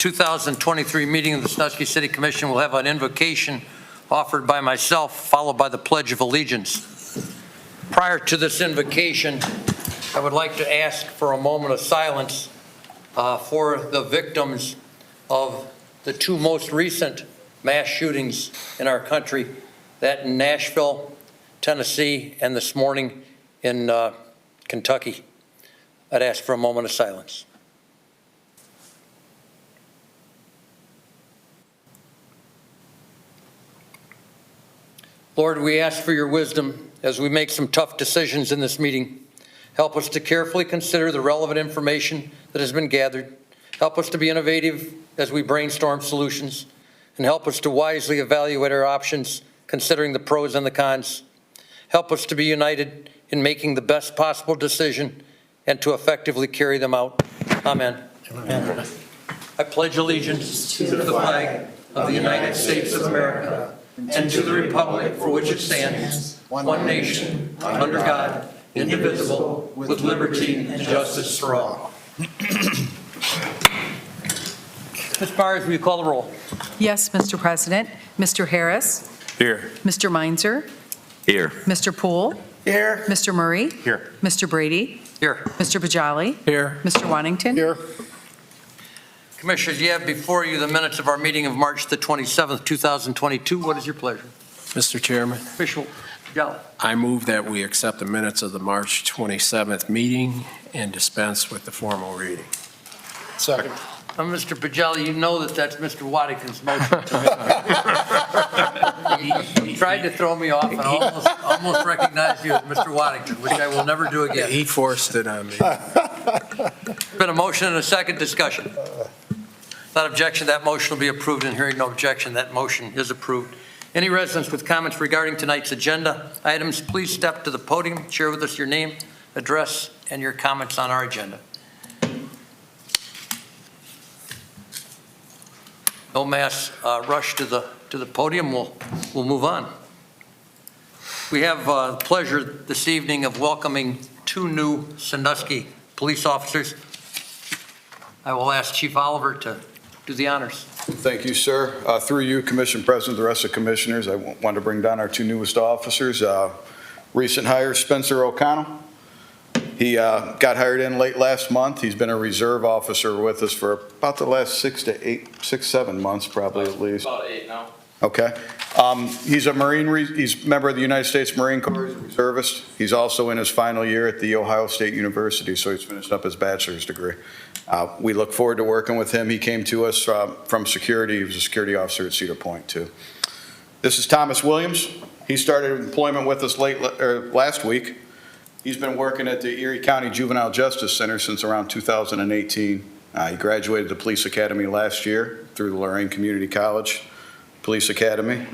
2023 meeting of the Sandusky City Commission will have an invocation offered by myself, followed by the Pledge of Allegiance. Prior to this invocation, I would like to ask for a moment of silence for the victims of the two most recent mass shootings in our country, that in Nashville, Tennessee, and this morning in Kentucky. I'd ask for a moment of silence. Lord, we ask for your wisdom as we make some tough decisions in this meeting. Help us to carefully consider the relevant information that has been gathered. Help us to be innovative as we brainstorm solutions, and help us to wisely evaluate our options, considering the pros and the cons. Help us to be united in making the best possible decision and to effectively carry them out. Amen. Amen. I pledge allegiance to the flag of the United States of America and to the republic for which it stands, one nation, under God, indivisible, with liberty and justice for all. Ms. Myers, will you call the roll? Yes, Mr. President. Mr. Harris. Here. Mr. Meinzer. Here. Mr. Poole. Here. Mr. Murray. Here. Mr. Brady. Here. Mr. Bajali. Here. Mr. Waddington. Here. Commissioners, you have before you the minutes of our meeting of March the 27th, 2022. What is your pleasure? Mr. Chairman, Official Jolly. I move that we accept the minutes of the March 27th meeting and dispense with the formal reading. Second. Mr. Pajali, you know that that's Mr. Waddington's motion. He tried to throw me off and almost recognized you as Mr. Waddington, which I will never do again. He forced it on me. There's been a motion and a second discussion. Without objection, that motion will be approved, and hearing no objection, that motion is approved. Any residents with comments regarding tonight's agenda items, please step to the podium, share with us your name, address, and your comments on our agenda. No mass rush to the podium. We'll move on. We have the pleasure this evening of welcoming two new Sandusky police officers. I will ask Chief Oliver to do the honors. Thank you, sir. Through you, Commission President, the rest of commissioners, I want to bring down our two newest officers. Recent hire, Spencer O'Connell. He got hired in late last month. He's been a reserve officer with us for about the last 7 months, probably at least. About 8 now. Okay. He's a Marine. He's a member of the United States Marine Corps. He's a reservist. He's also in his final year at the Ohio State University, so he's finished up his bachelor's degree. We look forward to working with him. He came to us from security. He was a security officer at Cedar Point, too. This is Thomas Williams. He started employment with us last week. He's been working at the Erie County Juvenile Justice Center since around 2018. He graduated the police academy last year through the Lorraine Community College Police Academy.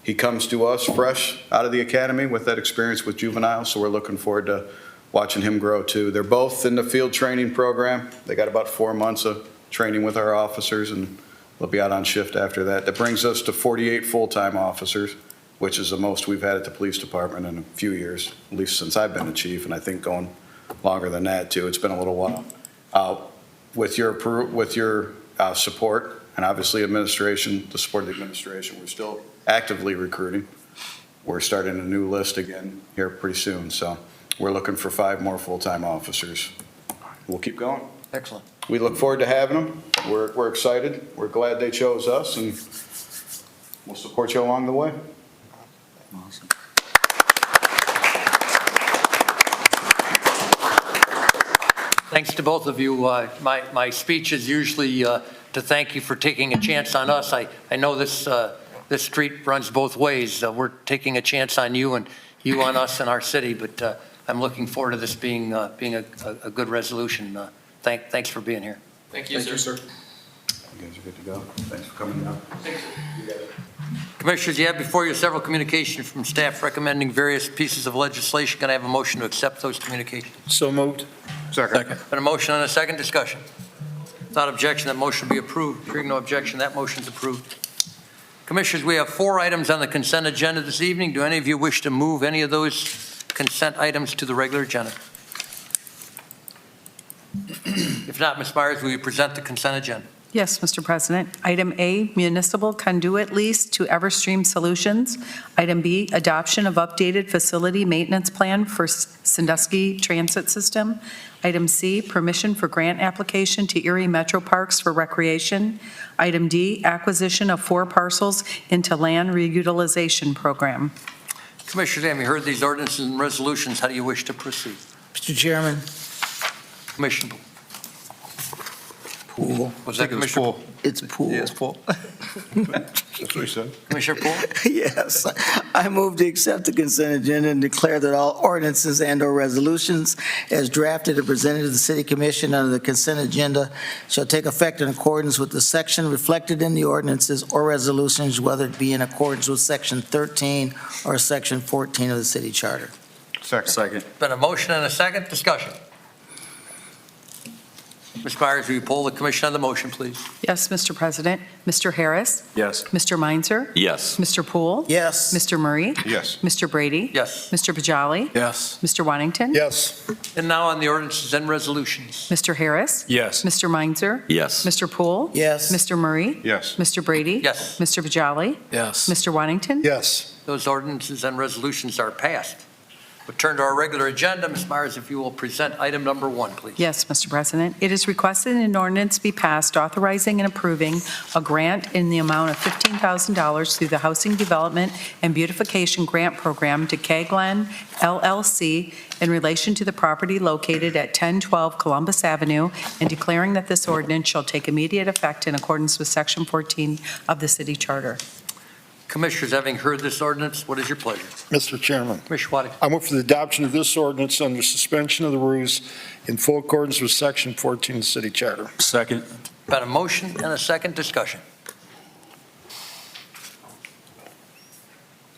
He comes to us fresh out of the academy with that experience with juveniles, so we're looking forward to watching him grow too. They're both in the field training program. They got about 4 months of training with our officers, and they'll be out on shift after that. That brings us to 48 full-time officers, which is the most we've had at the police department in a few years, at least since I've been the chief, and I think going longer than that too. It's been a little while. With your support, and obviously administration, the support of the administration, we're still actively recruiting. We're starting a new list again here pretty soon, so we're looking for 5 more full-time officers. We'll keep going. Excellent. We look forward to having them. We're excited. We're glad they chose us, and we'll support you along the way. Awesome. Thanks to both of you. My speech is usually to thank you for taking a chance on us. I know this street runs both ways. We're taking a chance on you and you on us and our city, but I'm looking forward to this being a good resolution. Thanks for being here. Thank you, sir. You guys are good to go. Thanks for coming down. Thanks, sir. You got it. Commissioners, you have before you several communications from staff recommending various pieces of legislation. Can I have a motion to accept those communications? So moved. Second. Been a motion and a second discussion. Without objection, that motion will be approved. Hearing no objection, that motion is approved. Commissioners, we have 4 items on the consent agenda this evening. Do any of you wish to move any of those consent items to the regular agenda? If not, Ms. Myers, will you present the consent agenda? Yes, Mr. President. Item A, municipal conduit lease to Everstream Solutions. Item B, adoption of updated facility maintenance plan for Sandusky Transit System. Item C, permission for grant application to Erie Metro Parks for recreation. Item D, acquisition of 4 parcels into land reutilization program. Commissioners, having heard these ordinances and resolutions, how do you wish to proceed? Mr. Chairman. Commissioner, Poole. was that Commissioner? It's Poole. Yes, Paul. That's what he said. Commissioner Poole? Yes. I move to accept the consent agenda and declare that all ordinances and/or resolutions as drafted and presented to the City Commission under the consent agenda shall take effect in accordance with the section reflected in the ordinances or resolutions, whether it be in accordance with Section 13 or Section 14 of the City Charter. Second. Been a motion and a second. Discussion. Ms. Myers, will you poll the commission on the motion, please? Yes, Mr. President. Mr. Harris? Yes. Mr. Meinzer? Yes. Mr. Poole? Yes. Mr. Murray? Yes. Mr. Brady? Yes. Mr. Pajali? Yes. Mr. Waddington? Yes. And now on the ordinances and resolutions. Mr. Harris? Yes. Mr. Meinzer? Yes. Mr. Poole? Yes. Mr. Murray? Yes. Mr. Brady? Yes. Mr. Pajali? Yes. Mr. Waddington? Yes. Those ordinances and resolutions are passed. We'll turn to our regular agenda. Ms. Myers, if you will present item number 1, please. Yes, Mr. President. It is requested an ordinance be passed authorizing and approving a grant in the amount of $15,000 through the Housing Development and Beautification Grant Program to Kaglen LLC in relation to the property located at 1012 Columbus Avenue and declaring that this ordinance shall take immediate effect in accordance with Section 14 of the City Charter. Commissioners, having heard this ordinance, what is your pleasure? Mr. Chairman, Commissioner Waddington. I move for the adoption of this ordinance under suspension of the rules in full accordance with Section 14 of the City Charter. Second. Been a motion and a second. Discussion.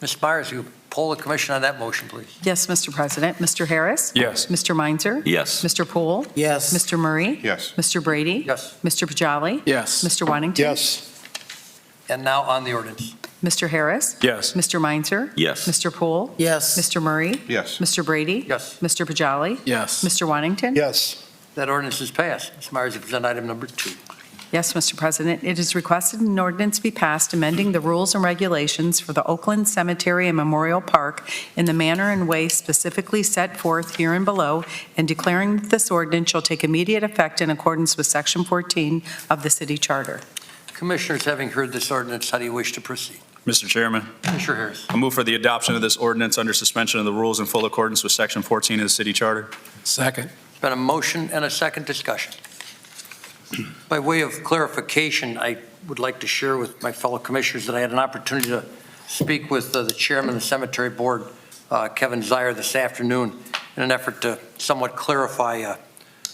Ms. Myers, will you poll the commission on that motion, please? Yes, Mr. President. Mr. Harris? Yes. Mr. Meinzer? Yes. Mr. Poole? Yes. Mr. Murray? Yes. Mr. Brady? Yes. Mr. Pajali? Yes. Mr. Waddington? Yes. And now on the ordinance. Mr. Harris? Yes. Mr. Meinzer? Yes. Mr. Poole? Yes. Mr. Murray? Yes. Mr. Brady? Yes. Mr. Pajali? Yes. Mr. Waddington? Yes. That ordinance is passed. Ms. Myers, you present item number 2. Yes, Mr. President. It is requested an ordinance be passed amending the rules and regulations for the Oakland Cemetery and Memorial Park in the manner and way specifically set forth here and below, and declaring that this ordinance shall take immediate effect in accordance with Section 14 of the City Charter. Commissioners, having heard this ordinance, how do you wish to proceed? Mr. Chairman, Commissioner Harris. I move for the adoption of this ordinance under suspension of the rules in full accordance with Section 14 of the City Charter. Second. Been a motion and a second. Discussion. By way of clarification, I would like to share with my fellow commissioners that I had an opportunity to speak with the chairman of the cemetery board, Kevin Zier, this afternoon in an effort to somewhat clarify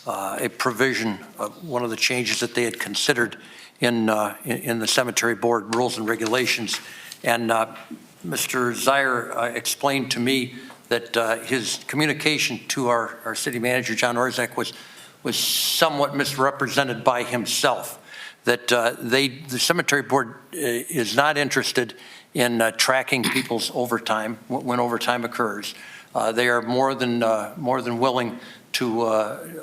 a provision of one of the changes that they had considered in the cemetery board rules and regulations. And Mr. Zier explained to me that his communication to our city manager, John Orzak, was somewhat misrepresented by himself, that the cemetery board is not interested in tracking people's overtime when overtime occurs. They are more than willing to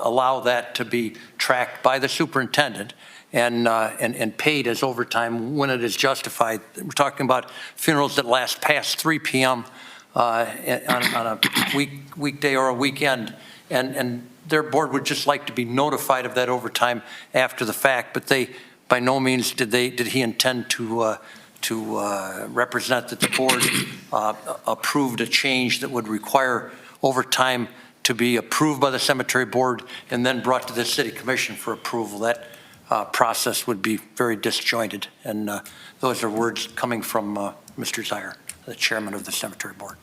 allow that to be tracked by the superintendent and paid as overtime when it is justified. We're talking about funerals that last past 3 p.m. On a weekday or a weekend, and their board would just like to be notified of that overtime after the fact, but they, by no means did he intend to represent that the board approved a change that would require overtime to be approved by the cemetery board and then brought to the city commission for approval. That process would be very disjointed, and those are words coming from Mr. Zier, the chairman of the cemetery board.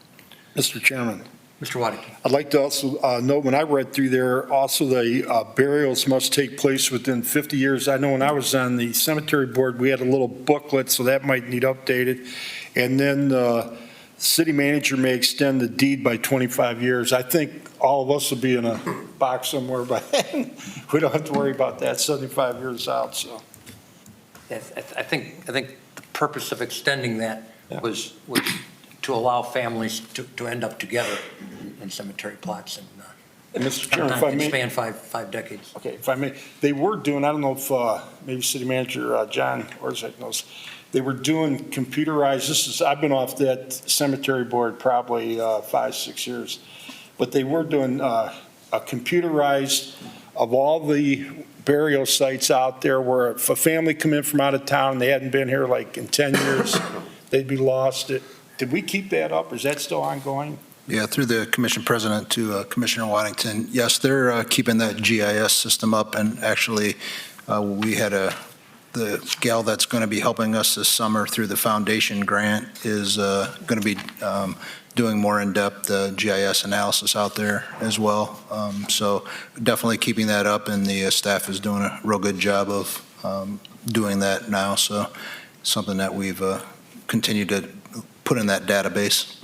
Mr. Chairman, Mr. Waddington. I'd like to also note, when I read through there, also the burials must take place within 50 years. I know when I was on the cemetery board, we had a little booklet, so that might need updated. And then the city manager may extend the deed by 25 years. I think all of us will be in a box somewhere by then. We don't have to worry about that 75 years out, so. Yes, I think the purpose of extending that was to allow families to end up together in cemetery plots. Mr. Chairman, if I may. Span five decades. Okay, if I may, they were doing, I don't know if maybe City Manager John Orzak knows, they were doing computerized, I've been off that cemetery board probably 5, 6 years, but they were doing a computerized of all the burial sites out there where if a family come in from out of town, they hadn't been here like in 10 years, they'd be lost. Did we keep that up? Is that still ongoing? Yeah, through the commission president to Commissioner Waddington, yes, they're keeping that GIS system up, and actually, we had the gal that's going to be helping us this summer through the foundation grant is going to be doing more in-depth GIS analysis out there as well. So definitely keeping that up, and the staff is doing a real good job of doing that now, so something that we've continued to put in that database.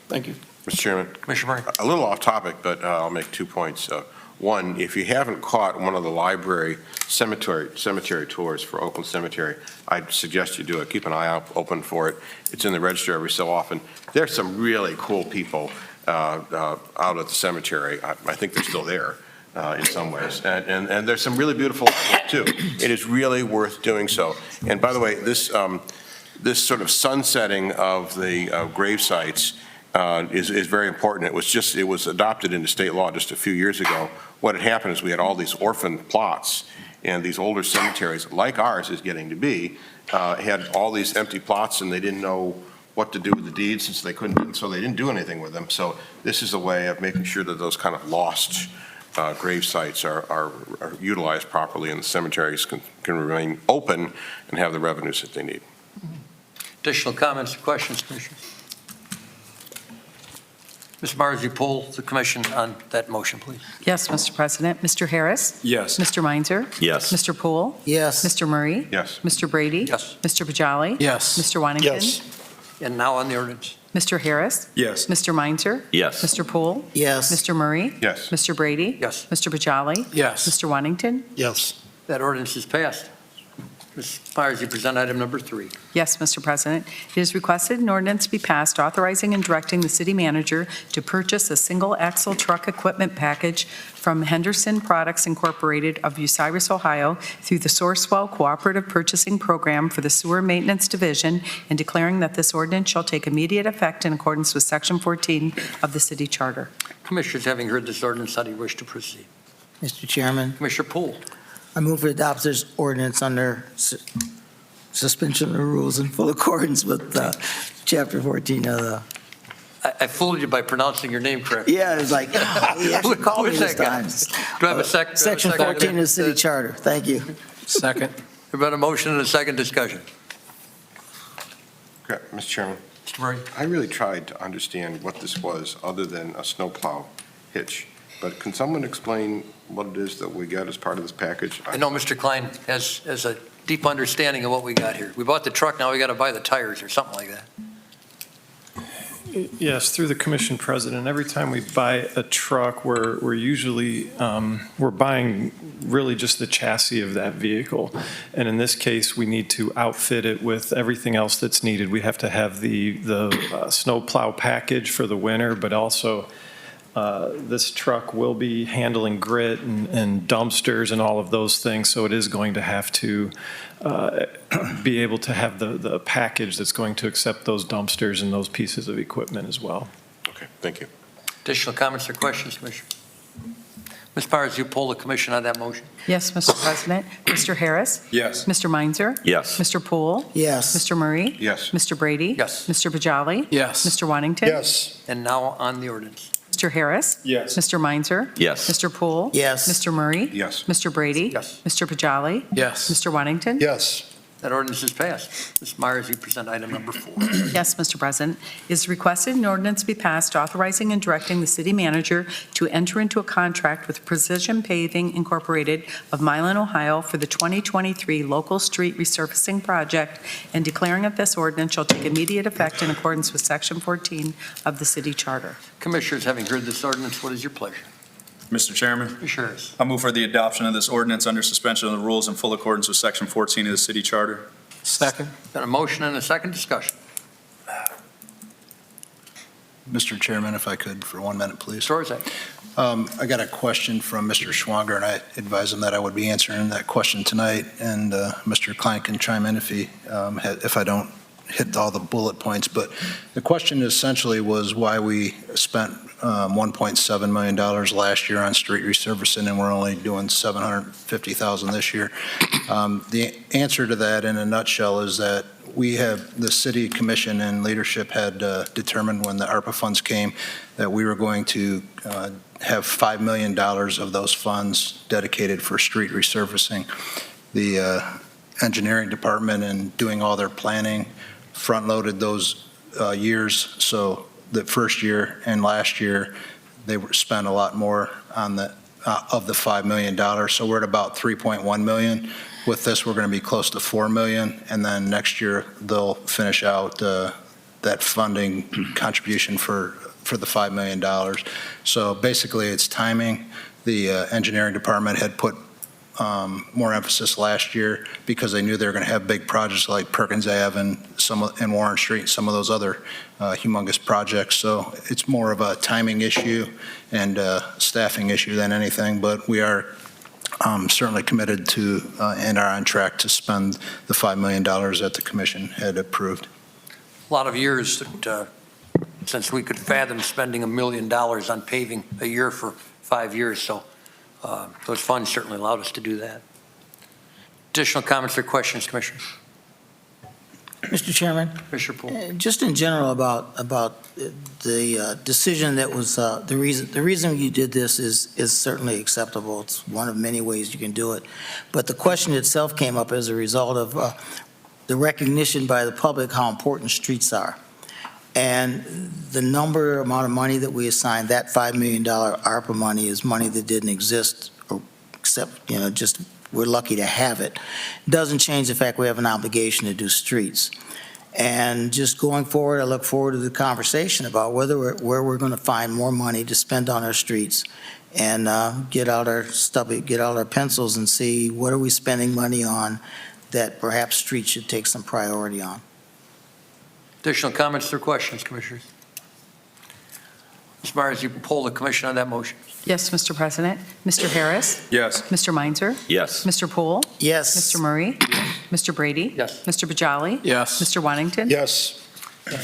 Thank you. Mr. Chairman, Commissioner Murray. a little off topic, but I'll make 2 points. One, if you haven't caught one of the library cemetery tours for Oakland Cemetery, I'd suggest you do it. Keep an eye out open for it. It's in the register every so often. There's some really cool people out at the cemetery. I think they're still there in some ways. And there's some really beautiful people, too. It is really worth doing so. And by the way, this sort of sunsetting of the grave sites is very important. It was adopted into state law just a few years ago. What had happened is we had all these orphan plots, and these older cemeteries, like ours is getting to be, had all these empty plots, and they didn't know what to do with the deeds since they couldn't, so they didn't do anything with them. So this is a way of making sure that those kind of lost grave sites are utilized properly, and the cemeteries can remain open and have the revenues that they need. Additional comments or questions, Commissioners? Ms. Myers, you poll the commission on that motion, please. Yes, Mr. President. Mr. Harris? Yes. Mr. Meinzer? Yes. Mr. Poole? Yes. Mr. Murray? Yes. Mr. Brady? Yes. Mr. Bajali? Yes. Mr. Wantington? Yes. And now on the ordinance. Mr. Harris? Yes. Mr. Meinzer? Yes. Mr. Poole? Yes. Mr. Murray? Yes. Mr. Brady? Yes. Mr. Bajali? Yes. Mr. Wantington? Yes. That ordinance is passed. Ms. Myers, you present item number 3. Yes, Mr. President. It is requested an ordinance be passed authorizing and directing the city manager to purchase a single-axle truck equipment package from Henderson Products Incorporated of Bucyrus, Ohio, through the Sourcewell Cooperative Purchasing Program for the Sewer Maintenance Division, and declaring that this ordinance shall take immediate effect in accordance with Section 14 of the city charter. Commissioners, having heard this ordinance, how do you wish to proceed? Mr. Chairman, Commissioner Poole. I move to adopt this ordinance under suspension of the rules in full accordance with Chapter 14 of the... I fooled you by pronouncing your name correctly. Yeah, it was like, he actually called me Who's this that guy? time. Do I have a second? Section 14 of the city charter. Thank you. Second. We've got a motion and a second discussion. Okay, Mr. Chairman, Mr. Murray. I really tried to understand what this was other than a snowplow hitch. But can someone explain what it is that we got as part of this package? I know Mr. Klein has a deep understanding of what we got here. We bought the truck, now we got to buy the tires or something like that. Yes, through the commission president, every time we buy a truck, we're usually, we're buying really just the chassis of that vehicle. And in this case, we need to outfit it with everything else that's needed. We have to have the snowplow package for the winter, but also this truck will be handling grit and dumpsters and all of those things, so it is going to have to be able to have the package that's going to accept those dumpsters and those pieces of equipment as well. Okay, thank you. Additional comments or questions, Commissioner? Ms. Myers, you poll the commission on that motion. Yes, Mr. President. Mr. Harris? Yes. Mr. Meinzer? Yes. Mr. Poole? Yes. Mr. Murray? Yes. Mr. Brady? Yes. Mr. Bajali? Yes. Mr. Wantington? Yes. And now on the ordinance. Mr. Harris? Yes. Mr. Meinzer? Yes. Mr. Poole? Yes. Mr. Murray? Yes. Mr. Brady? Yes. Mr. Bajali? Yes. Mr. Wantington? Yes. That ordinance is passed. Ms. Myers, you present item number 4. Yes, Mr. President. It is requested an ordinance be passed authorizing and directing the city manager to enter into a contract with Precision Paving Incorporated of Milan, Ohio for the 2023 local street resurfacing project, and declaring that this ordinance shall take immediate effect in accordance with Section 14 of the city charter. Commissioners, having heard this ordinance, what is your pleasure? Mr. Chairman, Commissioner Harris. I move for the adoption of this ordinance under suspension of the rules in full accordance with Section 14 of the city charter. Second. Got a motion and a second discussion. Mr. Chairman, if I could, for 1 minute, please. Storzak. I got a question from Mr. Schwanger, and I advised him that I would be answering that question tonight, and Mr. Klein can chime in if I don't hit all the bullet points. But the question essentially was why we spent $1.7 million last year on street resurfacing, and we're only doing $750,000 this year. The answer to that, in a nutshell, is that the city commission and leadership had determined when the ARPA funds came that we were going to have $5 million of those funds dedicated for street resurfacing. The engineering department, and doing all their planning, front-loaded those years. So the first year and last year, they spent a lot more on of the $5 million. So we're at about $3.1 million. With this, we're going to be close to $4 million, and then next year they'll finish out that funding contribution for the $5 million. So basically, it's timing. The engineering department had put more emphasis last year because they knew they were going to have big projects like Perkins Ave and Warren Street, some of those other humongous projects. So it's more of a timing issue and staffing issue than anything, but we are certainly committed to and are on track to spend the $5 million that the commission had approved. A lot of years since we could fathom spending $1 million on paving a year for 5 years, so those funds certainly allowed us to do that. Additional comments or questions, Commissioners? Mr. Chairman, Commissioner Poole? just in general about the decision that was, the reason you did this is certainly acceptable. It's one of many ways you can do it. But the question itself came up as a result of the recognition by the public how important streets are. And the amount of money that we assigned, that $5 million ARPA money, is money that didn't exist, or except, just we're lucky to have it. Doesn't change the fact we have an obligation to do streets. And just going forward, I look forward to the conversation about where we're going to find more money to spend on our streets, and get out our pencils and see what are we spending money on that perhaps streets should take some priority on. Additional comments or questions, Commissioners? Ms. Myers, you poll the Commission on that motion. Yes, Mr. President. Mr. Harris? Yes. Mr. Meinzer? Yes. Mr. Poole? Yes. Mr. Murray? Mr. Brady? Yes. Mr. Bajali? Yes. Mr. Wantington? Yes.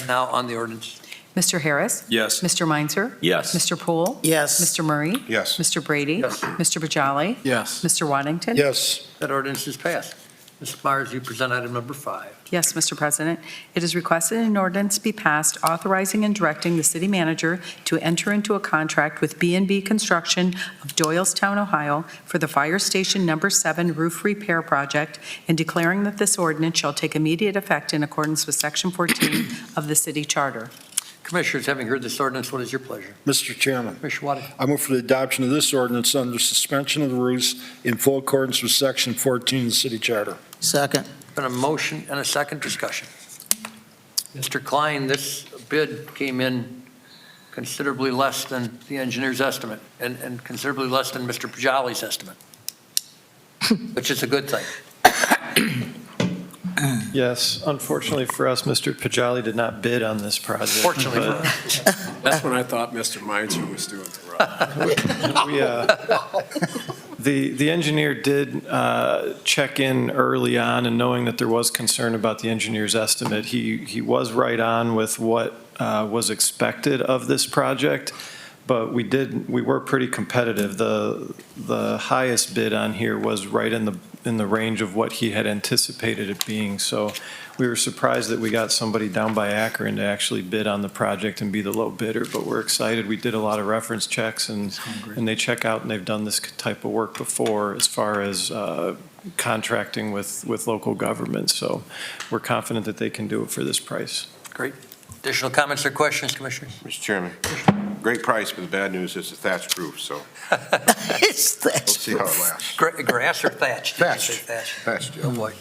Now on the ordinance. Mr. Harris? Yes. Mr. Meinzer? Yes. Mr. Poole? Yes. Mr. Murray? Yes. Mr. Brady? Yes. Mr. Bajali? Yes. Mr. Wantington? Yes. That ordinance is passed. Ms. Myers, you present item number 5. Yes, Mr. President. It is requested an ordinance be passed authorizing and directing the city manager to enter into a contract with B&B Construction of Doylestown, Ohio for the Fire Station Number 7 roof repair project, and declaring that this ordinance shall take immediate effect in accordance with Section 14 of the city charter. Commissioners, having heard this ordinance, what is your pleasure? Mr. Chairman, Commissioner Waddington. I move for the adoption of this ordinance under suspension of the rules in full accordance with Section 14 of the city charter. Second. Been a motion and a second discussion. Mr. Klein, this bid came in considerably less than the engineer's estimate and considerably less than Mr. Bajali's estimate, which is a good thing. Yes, unfortunately for us, Mr. Pajali did not bid on this project. Fortunately for but us. That's when I thought Mr. Meinzer was doing the rough. The engineer did check in early on, and knowing that there was concern about the engineer's estimate, he was right on with what was expected of this project, but we were pretty competitive. The highest bid on here was right in the range of what he had anticipated it being, so we were surprised that we got somebody down by Akron to actually bid on the project and be the low bidder, but we're excited. We did a lot of reference checks, and they check out, and they've done this type of work before as far as contracting with local governments, so we're confident that they can do it for this price. Great. Additional comments or questions, Commissioners? Mr. Chairman, great price, but the bad news is the thatched roof, so It's we'll that. see how it lasts. Grass or thatch? Did you say Thatched. thatch? Thatched, Oh, yeah. boy.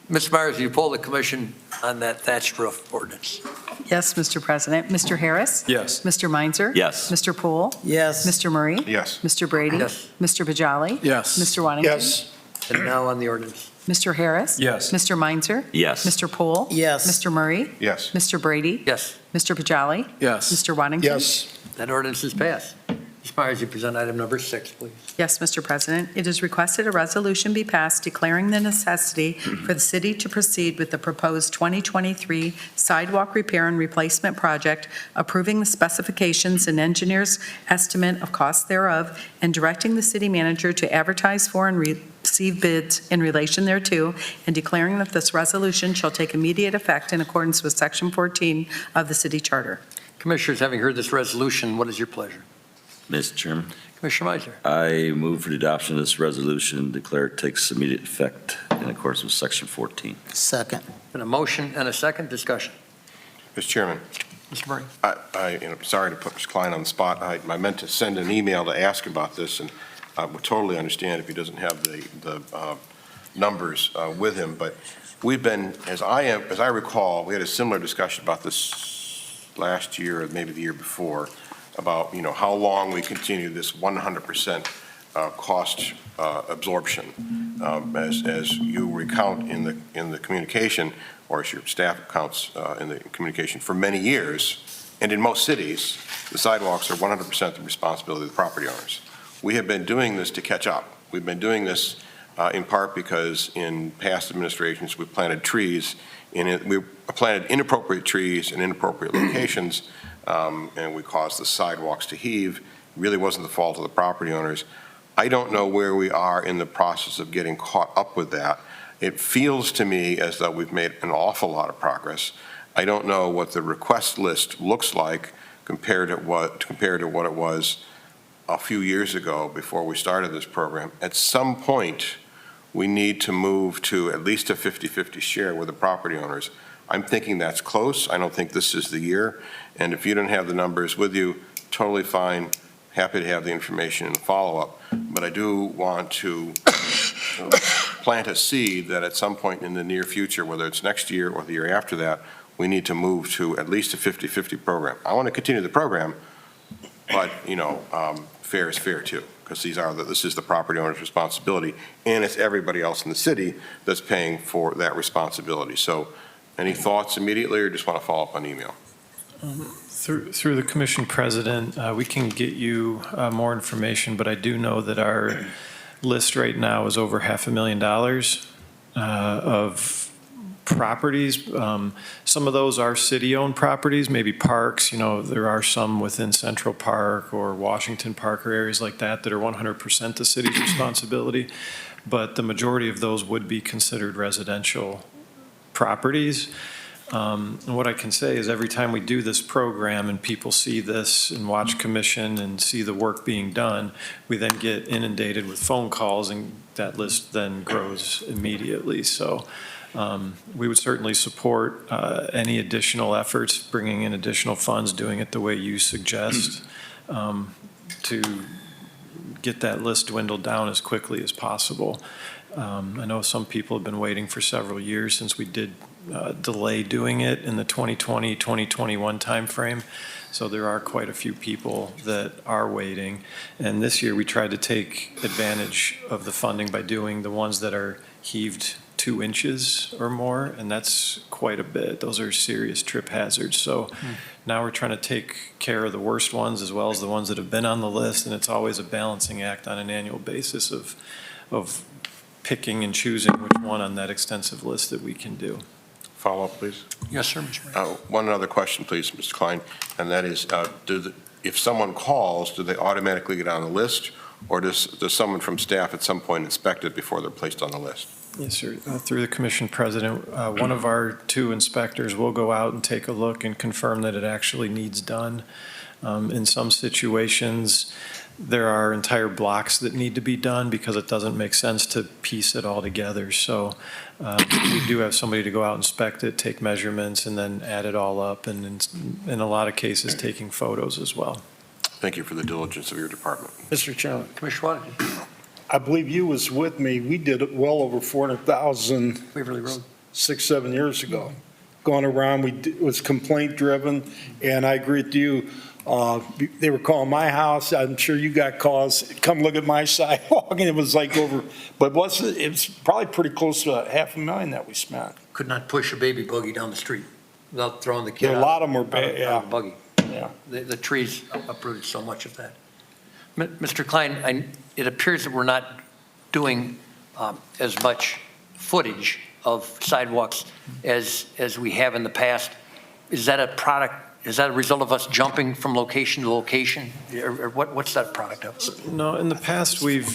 Ms. Myers, you poll the Commission on that thatched roof ordinance. Yes, Mr. President. Mr. Harris? Yes. Mr. Meinzer? Yes. Mr. Poole? Yes. Mr. Murray? Yes. Mr. Brady? Yes. Mr. Bajali? Yes. Mr. Wantington? Yes. And now on the ordinance. Mr. Harris? Yes. Mr. Meinzer? Yes. Mr. Poole? Yes. Mr. Murray? Yes. Mr. Brady? Yes, Mr. Pajali? Yes. Mr. Waddington? Yes. that ordinance is passed. Ms. Myers, you present item number 6, please. Yes, Mr. President. It is requested a resolution be passed declaring the necessity for the city to proceed with the proposed 2023 sidewalk repair and replacement project, approving the specifications and engineer's estimate of cost thereof, and directing the city manager to advertise for and receive bids in relation thereto, and declaring that this resolution shall take immediate effect in accordance with Section 14 of the city charter. Commissioners, having heard this resolution, what is your pleasure? Mr. Chairman, Commissioner Meiser. I move for the adoption of this resolution and declare it takes immediate effect in accordance with Section 14. Second. Been a motion and a second discussion. Mr. Chairman, Mr. Murray. I'm sorry to put Mr. Klein on the spot. I meant to send an email to ask about this, and I would totally understand if he doesn't have the numbers with him. But we've been, as I recall, we had a similar discussion about this last year or maybe the year before, about, how long we continue this 100% cost absorption. As you recount in the communication, or as your staff accounts in the communication, for many years, and in most cities, the sidewalks are 100% the responsibility of the property owners. We have been doing this to catch up. We've been doing this in part because in past administrations, we planted trees, we planted inappropriate trees in inappropriate locations, and we caused the sidewalks to heave. It really wasn't the fault of the property owners. I don't know where we are in the process of getting caught up with that. It feels to me as though we've made an awful lot of progress. I don't know what the request list looks like compared to what it was a few years ago before we started this program. At some point, we need to move to at least a 50-50 share with the property owners. I'm thinking that's close. I don't think this is the year. And if you don't have the numbers with you, totally fine. Happy to have the information and follow-up. But I do want to plant a seed that at some point in the near future, whether it's next year or the year after that, we need to move to at least a 50-50 program. I want to continue the program, but, fair is fair too, because this is the property owner's responsibility, and it's everybody else in the city that's paying for that responsibility. So any thoughts immediately, or just want to follow up on email? Through the commission president, we can get you more information, but I do know that our list right now is over $500,000 of properties. Some of those are city-owned properties, maybe parks. There are some within Central Park or Washington Park or areas like that that are 100% the city's responsibility. But the majority of those would be considered residential properties. And what I can say is every time we do this program and people see this and watch commission and see the work being done, we then get inundated with phone calls, and that list then grows immediately. So we would certainly support any additional efforts, bringing in additional funds, doing it the way you suggest, to get that list dwindled down as quickly as possible. I know some people have been waiting for several years since we did delay doing it in the 2020, 2021 timeframe. So there are quite a few people that are waiting. And this year we tried to take advantage of the funding by doing the ones that are heaved 2 inches or more, and that's quite a bit. Those are serious trip hazards. So now we're trying to take care of the worst ones as well as the ones that have been on the list, and it's always a balancing act on an annual basis of picking and choosing which one on that extensive list that we can do. Follow-up, please. Yes, sir. One other question, please, Mr. Klein, and that is, if someone calls, do they automatically get on the list, or does someone from staff at some point inspect it before they're placed on the list? Yes, sir. Through the commission president, one of our 2 inspectors will go out and take a look and confirm that it actually needs done. In some situations, there are entire blocks that need to be done because it doesn't make sense to piece it all together. So we do have somebody to go out, inspect it, take measurements, and then add it all up, and in a lot of cases, taking photos as well. Thank you for the diligence of your department. Mr. Chairman, Commissioner Waddington. I believe you was with me. We did it well over 400,000 Waverly Road. 6-7 years ago. Going around, it was complaint driven, and I agree with you. They were calling my house. I'm sure you got calls, come look at my sidewalk, and it was like over, but it was probably pretty close to $500,000 that we spent. Could not push a baby buggy down the street without throwing the kid A out. lot of them were bad, out yeah. of the buggy. Yeah. The trees uprooted so much of that. Mr. Klein, it appears that we're not doing as much footage of sidewalks as we have in the past. Is that a product, is that a result of us jumping from location to location? Or what's that product of? No, in the past, we've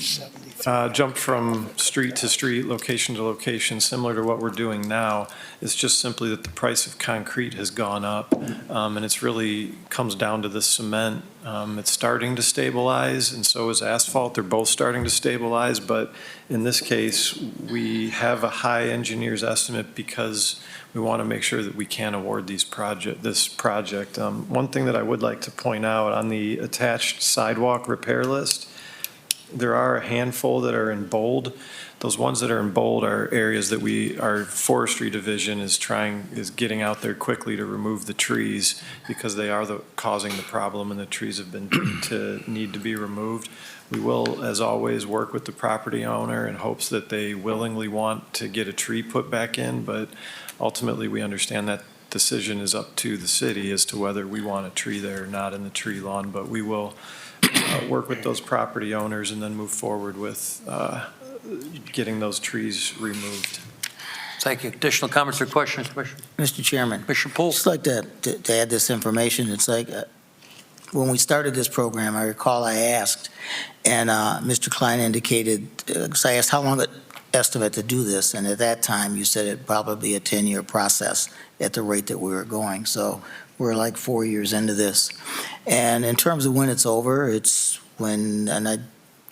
jumped from street to street, location to location, similar to what we're doing now. It's just simply that the price of concrete has gone up, and it's really comes down to the cement. It's starting to stabilize, and so is asphalt. They're both starting to stabilize, but in this case, we have a high engineer's estimate because we want to make sure that we can award this project. One thing that I would like to point out on the attached sidewalk repair list, there are a handful that are in bold. Those ones that are in bold are areas that our forestry division is getting out there quickly to remove the trees because they are causing the problem and the trees have been deemed to need to be removed. We will, as always, work with the property owner in hopes that they willingly want to get a tree put back in, but ultimately we understand that decision is up to the city as to whether we want a tree there or not in the tree lawn, but we will work with those property owners and then move forward with getting those trees removed. Thank you. Additional comments or questions, Commissioner? Mr. Chairman, Commissioner Poole? just like to add this information. It's like, when we started this program, I recall I asked, and Mr. Klein indicated, because I asked how long it estimate to do this, and at that time, you said it'd probably be a 10-year process at the rate that we were going. So we're like 4 years into this. And in terms of when it's over, it's when, and I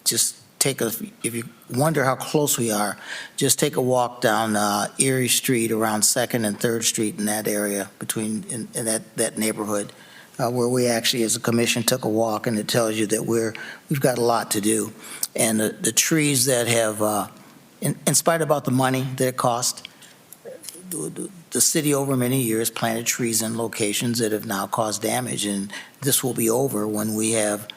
just if you wonder how close we are, just take a walk down Erie Street around 2nd and 3rd Street in that area, in that neighborhood, where we actually, as a commission, took a walk, and it tells you that we've got a lot to do. And the trees that have, in spite about the money that it cost, the city over many years planted trees in locations that have now caused damage, and this will be over when we have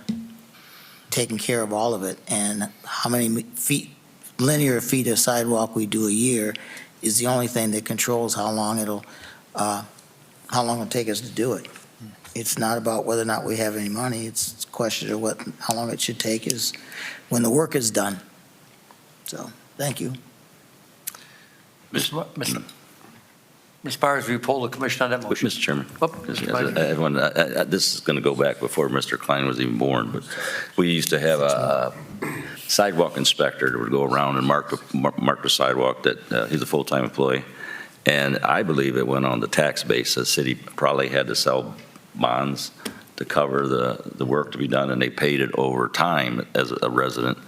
taken care of all of it. And how many linear feet of sidewalk we do a year is the only thing that controls how long it'll take us to do it. It's not about whether or not we have any money. It's a question of how long it should take is when the work is done. So, thank you. Ms. Byers, will you poll the commission on that motion? Mr. Chairman, Oh, this is going to go back before Mr. Klein was even born, but we used to have a sidewalk inspector that would go around and mark the sidewalk. That he's a full-time employee, and I believe it went on the tax base. The city probably had to sell bonds to cover the work to be done, and they paid it over time as a resident,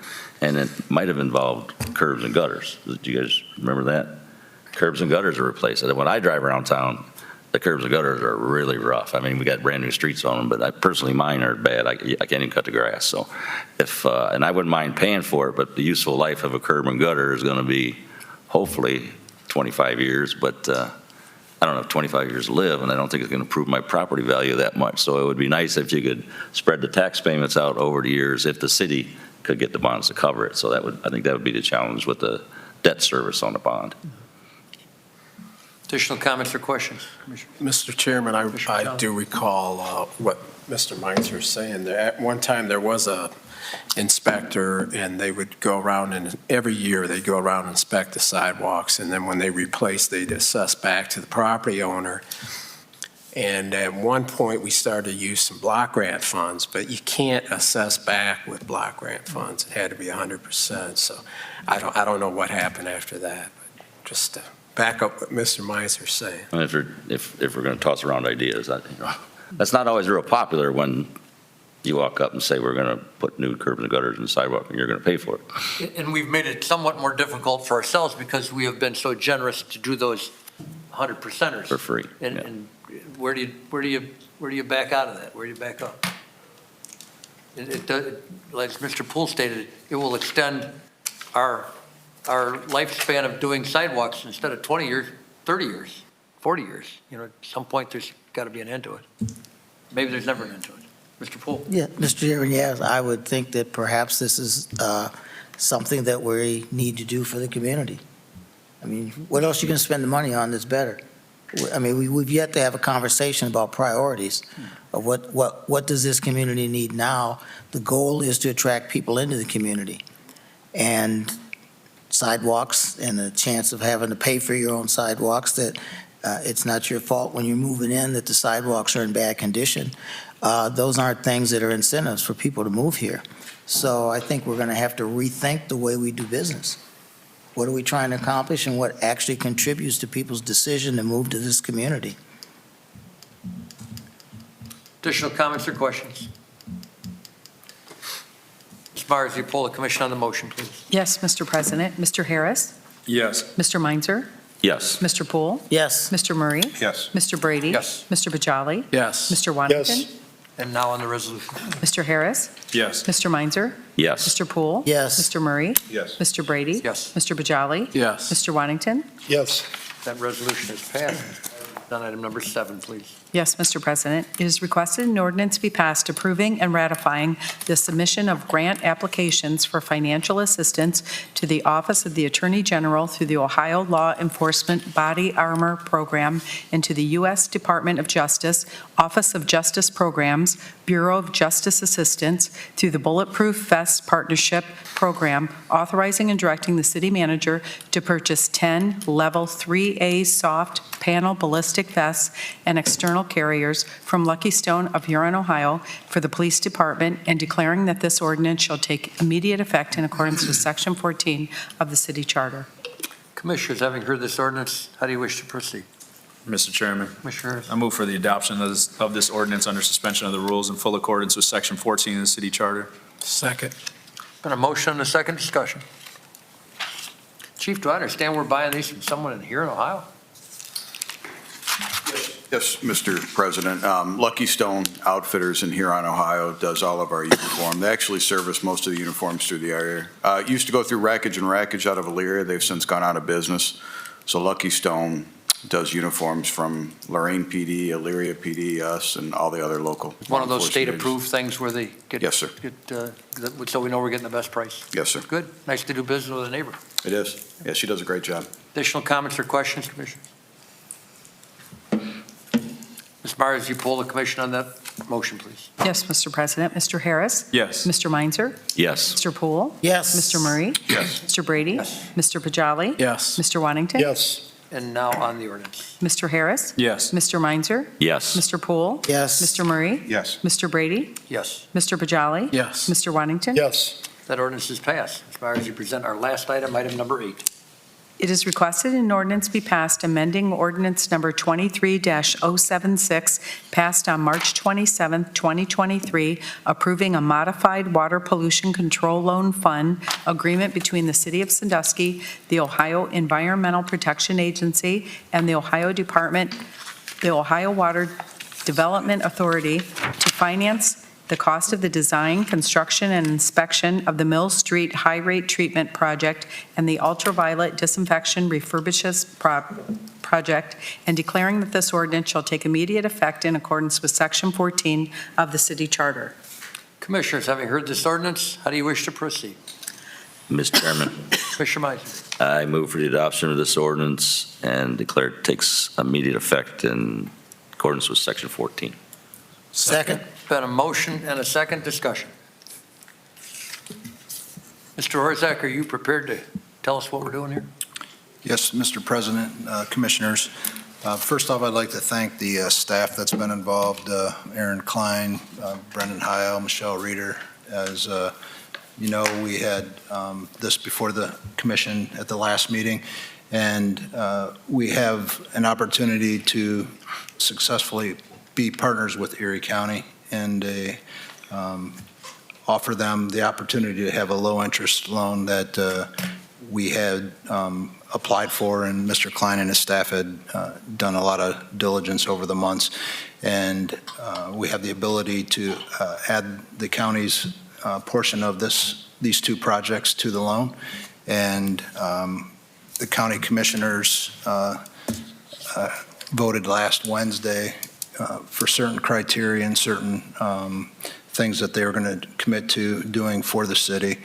and it might have involved curbs and gutters. Do you guys remember that? Curbs and gutters are replaced. And when I drive around town, the curbs and gutters are really rough. I mean, we got brand new streets on them, but personally, mine are bad. I can't even cut the grass. So and I wouldn't mind paying for it, but the useful life of a curb and gutter is going to be hopefully 25 years, but I don't have 25 years to live, and I don't think it's going to improve my property value that much. So it would be nice if you could spread the tax payments out over the years if the city could get the bonds to cover it. So I think that would be the challenge with the debt service on the bond. additional comments or questions? Mr. Chairman, I do recall what Mr. Meinzer is saying. At one time, there was a inspector, and they would go around, and every year they'd go around and inspect the sidewalks, and then when they replaced, they'd assess back to the property owner. And at one point, we started to use some block grant funds, but you can't assess back with block grant funds. It had to be 100%. So I don't know what happened after that. But just to back up what Mr. Meinzer is saying. And if we're going to toss around ideas, that's not always real popular when you walk up and say we're going to put new curbs and gutters in the sidewalk and you're going to pay for it. And we've made it somewhat more difficult for ourselves because we have been so generous to do those 100%ers. For free. And where do you back out of that? Where do you back up? It does, like Mr. Poole stated, it will extend our lifespan of doing sidewalks instead of 20 years, 30 years, 40 years. You know, at some point there's got to be an end to it. Maybe there's never an end to it. Mr. Poole? Yeah, Mr. Chairman, yes, I would think that perhaps this is something that we need to do for the community. I mean, what else you can spend the money on that's better? I mean, we've yet to have a conversation about priorities of what does this community need now? The goal is to attract people into the community. And sidewalks and the chance of having to pay for your own sidewalks, that it's not your fault when you're moving in that the sidewalks are in bad condition. Those aren't things that are incentives for people to move here. So I think we're going to have to rethink the way we do business. What are we trying to accomplish and what actually contributes to people's decision to move to this community? Additional comments or questions? Ms. Myers, you poll the commission on the motion, please. Yes, Mr. President. Mr. Harris? Yes. Mr. Meinzer? Yes. Mr. Poole? Yes. Mr. Murray? Yes. Mr. Brady? Yes. Mr. Bajali? Yes. Mr. Wantington? Yes. And now on the resolution. Mr. Harris? Yes. Mr. Meinzer? Yes. Mr. Poole? Yes. Mr. Murray? Yes. Mr. Brady? Yes. Mr. Bajali? Yes. Mr. Wantington? Yes. That resolution is passed. On item number 7, please. Yes, Mr. President. It is requested an ordinance be passed approving and ratifying the submission of grant applications for financial assistance to the Office of the Attorney General through the Ohio Law Enforcement Body Armor Program and to the U.S. Department of Justice, Office of Justice Programs, Bureau of Justice Assistance through the Bulletproof Vest Partnership Program, authorizing and directing the city manager to purchase 10 Level 3A soft panel ballistic vests and external carriers from Lucky Stone of Huron, Ohio, for the police department, and declaring that this ordinance shall take immediate effect in accordance with Section 14 of the city charter. Commissioners, having heard this ordinance, how do you wish to proceed? Mr. Chairman, Commissioner Harris? I move for the adoption of this ordinance under suspension of the rules in full accordance with Section 14 of the city charter. Second. Been a motion and a second discussion. Chief, do I understand we're buying these from someone here in Ohio? Yes, Mr. President. Lucky Stone Outfitters in Huron, Ohio, does all of our uniform. They actually service most of the uniforms through the area. It used to go through Rackage and Rackage out of Elyria. They've since gone out of business. So Lucky Stone does uniforms from Lorraine PD, Elyria PD, us, and all the other local. One of those law enforcement state-approved things where they get. Yes, sir. So we know we're getting the best price. Yes, sir. Good. Nice to do business with a neighbor. It is. Yeah, she does a great job. Additional comments or questions, Commissioners? Ms. Myers, you poll the commission on that motion, please. Yes, Mr. President. Mr. Harris? Yes. Mr. Meinzer? Yes. Mr. Poole? Yes. Mr. Murray? Yes. Mr. Brady? Yes. Mr. Bajali? Yes. Mr. Wantington? Yes. And now on the ordinance. Mr. Harris? Yes. Mr. Meinzer? Yes. Mr. Poole? Yes. Mr. Murray? Yes. Mr. Brady? Yes, Mr. Bajali? Yes. Mr. Wantington? Yes. that ordinance is passed. Ms. Myers, you present our last item, item number 8. It is requested an ordinance be passed amending ordinance number 23-076, passed on March 27, 2023, approving a modified water pollution control loan fund agreement between the City of Sandusky, the Ohio Environmental Protection Agency, and the Ohio Water Development Authority to finance the cost of the design, construction, and inspection of the Mill Street High-Rate Treatment Project and the Ultraviolet Disinfection Refurbishes Project, and declaring that this ordinance shall take immediate effect in accordance with Section 14 of the City Charter. Commissioners, having heard this ordinance, how do you wish to proceed? Mr. Chairman, Commissioner Meiser. I move for the adoption of this ordinance and declare it takes immediate effect in accordance with Section 14. Second. Been a motion and a second discussion. Mr. Orzak, are you prepared to tell us what we're doing here? Yes, Mr. President, Commissioners. First off, I'd like to thank the staff that's been involved, Aaron Klein, Brendan Heil, Michelle Reeder. As you know, we had this before the commission at the last meeting, and we have an opportunity to successfully be partners with Erie County and offer them the opportunity to have a low-interest loan that we had applied for, and Mr. Klein and his staff had done a lot of diligence over the months. And we have the ability to add the county's portion of these two projects to the loan. And the county commissioners voted last Wednesday for certain criteria and certain things that they were going to commit to doing for the city.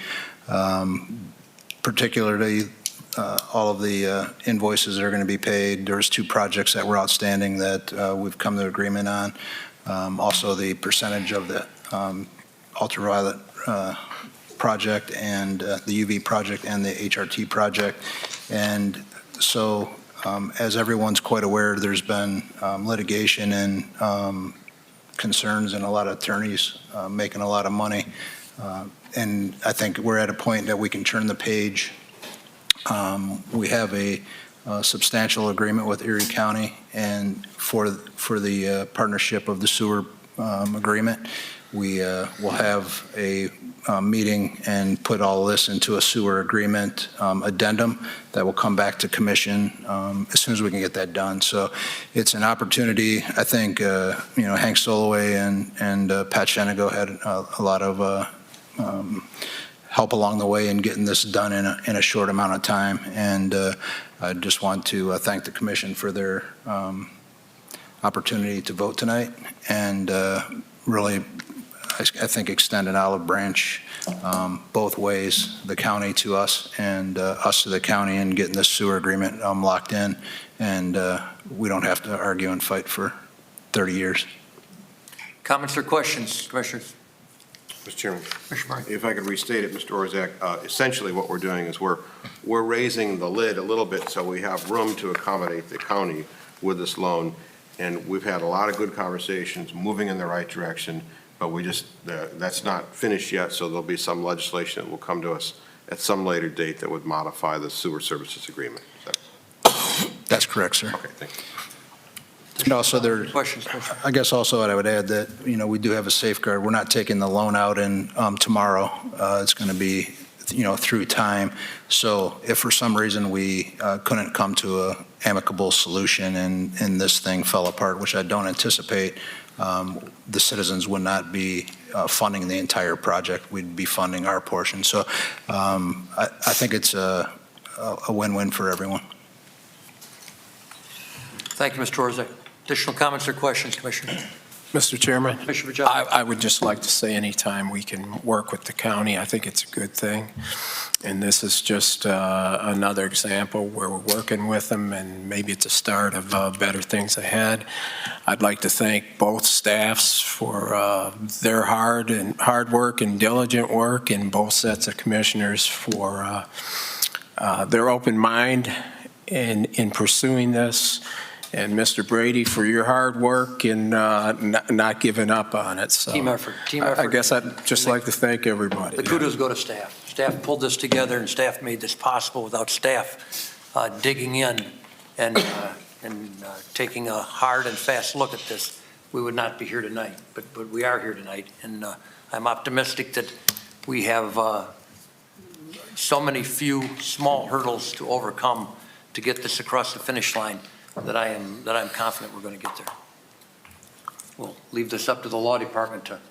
Particularly, all of the invoices that are going to be paid. There's 2 projects that were outstanding that we've come to agreement on. Also, the percentage of the ultraviolet project and the UV project and the HRT project. And so, as everyone's quite aware, there's been litigation and concerns and a lot of attorneys making a lot of money. And I think we're at a point that we can turn the page. We have a substantial agreement with Erie County and for the partnership of the sewer agreement. We will have a meeting and put all this into a sewer agreement addendum that will come back to commission as soon as we can get that done. So it's an opportunity. I think, Hank Soloway and Pat Shenago had a lot of help along the way in getting this done in a short amount of time. And I just want to thank the commission for their opportunity to vote tonight and really, I think, extend an olive branch both ways, the county to us and us to the county, and getting this sewer agreement locked in. And we don't have to argue and fight for 30 years. Comments or questions, Commissioners? Mr. Chairman, Commissioner Murray. if I could restate it, Mr. Orzak, essentially what we're doing is we're raising the lid a little bit so we have room to accommodate the county with this loan. And we've had a lot of good conversations, moving in the right direction, but we just, that's not finished yet, so there'll be some legislation that will come to us at some later date that would modify the sewer services agreement. That's correct, sir. Okay, thank you. And also Questions, Commissioner? I guess also what I would add that, we do have a safeguard. We're not taking the loan out in tomorrow. It's going to be, through time. So if for some reason we couldn't come to a amicable solution and this thing fell apart, which I don't anticipate, the citizens would not be funding the entire project. We'd be funding our portion. So I think it's a win-win for everyone. Thank you, Mr. Orzak. Additional comments or questions, Commissioner? Mr. Chairman, Commissioner Bajali. I would just like to say anytime we can work with the county, I think it's a good thing. And this is just another example where we're working with them, and maybe it's a start of better things ahead. I'd like to thank both staffs for their hard work and diligent work, and both sets of commissioners for their open mind in pursuing this. And Mr. Brady, for your hard work and not giving up on it. So Team effort. Team effort. I guess I'd just like to thank everybody. The kudos go to staff. Staff pulled this together, and staff made this possible. Without staff digging in and taking a hard and fast look at this, we would not be here tonight. But we are here tonight, and I'm optimistic that we have so many few small hurdles to overcome to get this across the finish line that I'm confident we're going to get there. We'll leave this up to the law department to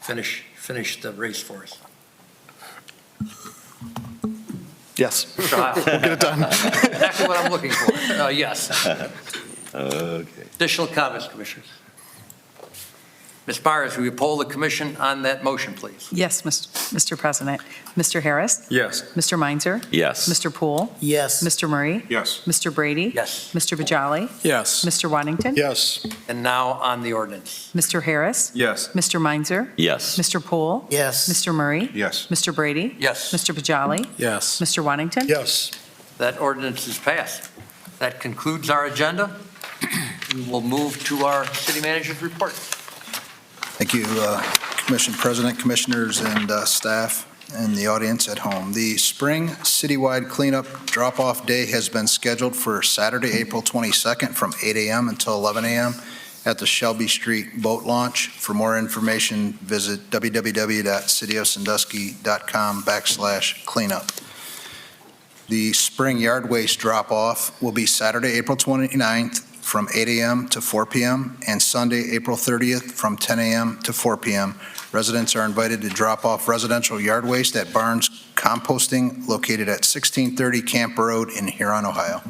finish the race for us. Yes. We'll get it done. Exactly what I'm looking for. Yes. Okay. Additional comments, Commissioners? Ms. Myers, will you poll the commission on that motion, please? Yes, Mr. President. Mr. Harris? Yes. Mr. Meinzer? Yes. Mr. Poole? Yes. Mr. Murray? Yes. Mr. Brady? Yes. Mr. Bajali? Yes. Mr. Waddington? Yes. And now on the ordinance. Mr. Harris? Yes. Mr. Meinzer? Yes. Mr. Poole? Yes. Mr. Murray? Yes. Mr. Brady? Yes. Mr. Bajali? Yes. Mr. Waddington? Yes. That ordinance is passed. That concludes our agenda. We will move to our city manager's report. Thank you, Commission President, Commissioners, and staff and the audience at home. The spring citywide cleanup drop-off day has been scheduled for Saturday, April 22nd from 8 a.m. until 11 a.m. at the Shelby Street Boat Launch. For more information, visit www.cityofsandusky.com/cleanup. The spring yard waste drop-off will be Saturday, April 29th from 8 a.m. to 4 p.m. and Sunday, April 30th from 10 a.m. to 4 p.m. Residents are invited to drop off residential yard waste at Barnes Composting located at 1630 Camp Road in Huron, Ohio.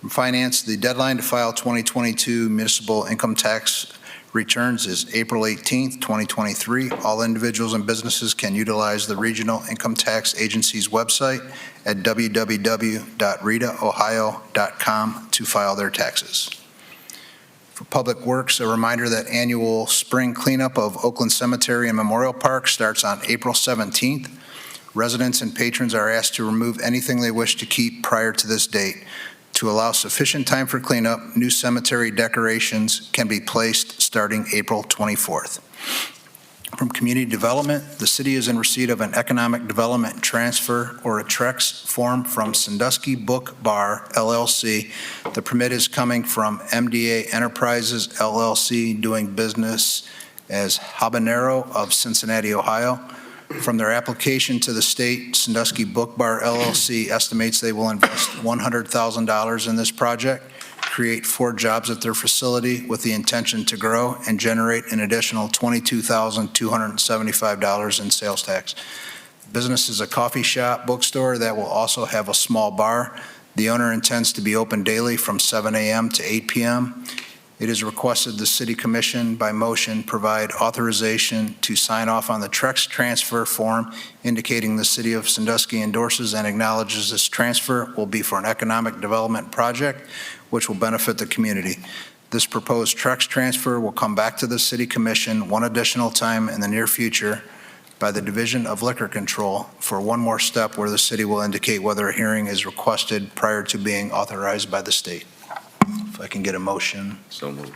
From Finance, the deadline to file 2022 municipal income tax returns is April 18th, 2023. All individuals and businesses can utilize the Regional Income Tax Agency's website at www.ritaohio.com to file their taxes. For Public Works, a reminder that annual spring cleanup of Oakland Cemetery and Memorial Park starts on April 17th. Residents and patrons are asked to remove anything they wish to keep prior to this date. To allow sufficient time for cleanup, new cemetery decorations can be placed starting April 24th. From Community Development, the city is in receipt of an Economic Development Transfer, or a TREX, form from Sandusky Book Bar LLC. The permit is coming from MDA Enterprises LLC, doing business as Habanero of Cincinnati, Ohio. From their application to the state, Sandusky Book Bar LLC estimates they will invest $100,000 in this project, create 4 jobs at their facility with the intention to grow and generate an additional $22,275 in sales tax. Business is a coffee shop bookstore that will also have a small bar. The owner intends to be open daily from 7 a.m. to 8 p.m. It is requested the City Commission, by motion, provide authorization to sign off on the TREX transfer form indicating the City of Sandusky endorses and acknowledges this transfer will be for an economic development project which will benefit the community. This proposed TREX transfer will come back to the City Commission one additional time in the near future by the Division of Liquor Control for one more step where the city will indicate whether a hearing is requested prior to being authorized by the state. If I can get a motion. So moved.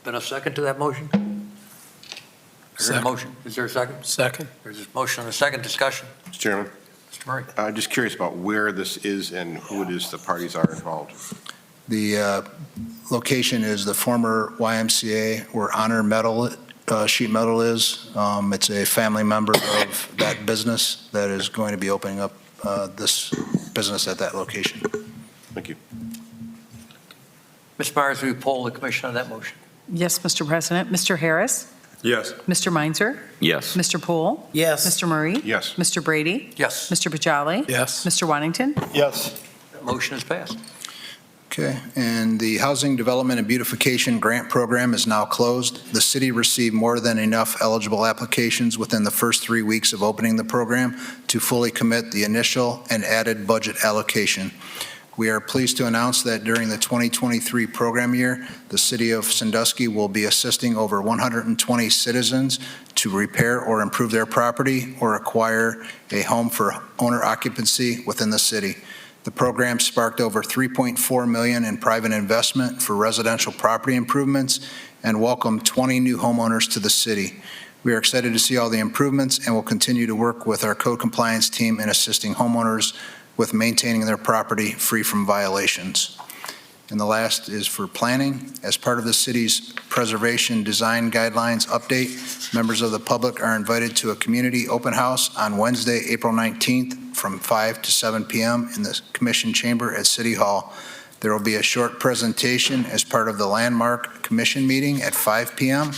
Been a second to that motion? Is there a motion? Is there a second? Second. There's a motion and a second. Discussion. Mr. Chairman, Mr. Murray. just curious about where this is and who it is the parties are involved. The location is the former YMCA where Honor Metal, Sheet Metal is. It's a family member of that business that is going to be opening up this business at that location. Thank you. Ms. Myers, will you poll the commission on that motion? Yes, Mr. President. Mr. Harris? Yes. Mr. Meinzer? Yes. Mr. Poole? Yes. Mr. Murray? Yes. Mr. Brady? Yes. Mr. Bajali? Yes. Mr. Wantington? Yes. That motion is passed. Okay, and the Housing Development and Beautification Grant Program is now closed. The city received more than enough eligible applications within the first 3 weeks of opening the program to fully commit the initial and added budget allocation. We are pleased to announce that during the 2023 program year, the city of Sandusky will be assisting over 120 citizens to repair or improve their property or acquire a home for owner occupancy within the city. The program sparked over $3.4 million in private investment for residential property improvements and welcomed 20 new homeowners to the city. We are excited to see all the improvements and will continue to work with our code compliance team in assisting homeowners with maintaining their property free from violations. And the last is for planning. As part of the city's preservation design guidelines update, members of the public are invited to a community open house on Wednesday, April 19th from 5 to 7 p.m. in the Commission Chamber at City Hall. There will be a short presentation as part of the Landmark Commission meeting at 5 p.m.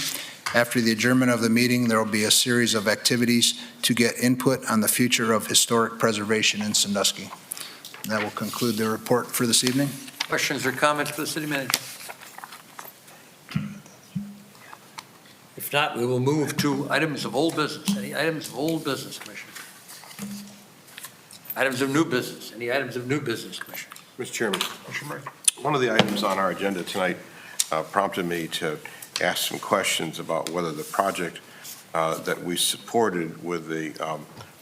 After the adjournment of the meeting, there will be a series of activities to get input on the future of historic preservation in Sandusky. That will conclude the report for this evening. Questions or comments for the city manager? If not, we will move to items of old business. Any items of old business, Commissioner? Items of new business. Any items of new business, Commissioner? Mr. Chairman, Commissioner Murray. one of the items on our agenda tonight prompted me to ask some questions about whether the project that we supported with the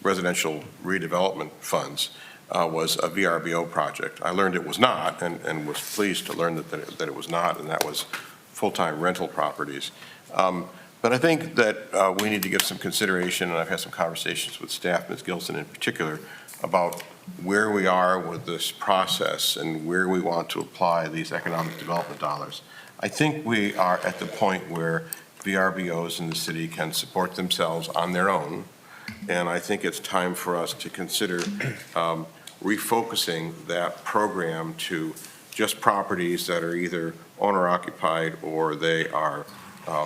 residential redevelopment funds was a VRBO project. I learned it was not, and was pleased to learn that it was not, and that was full-time rental properties. But I think that we need to give some consideration, and I've had some conversations with staff, Ms. Gilson in particular, about where we are with this process and where we want to apply these economic development dollars. I think we are at the point where VRBOs in the city can support themselves on their own, and I think it's time for us to consider refocusing that program to just properties that are either owner-occupied or they are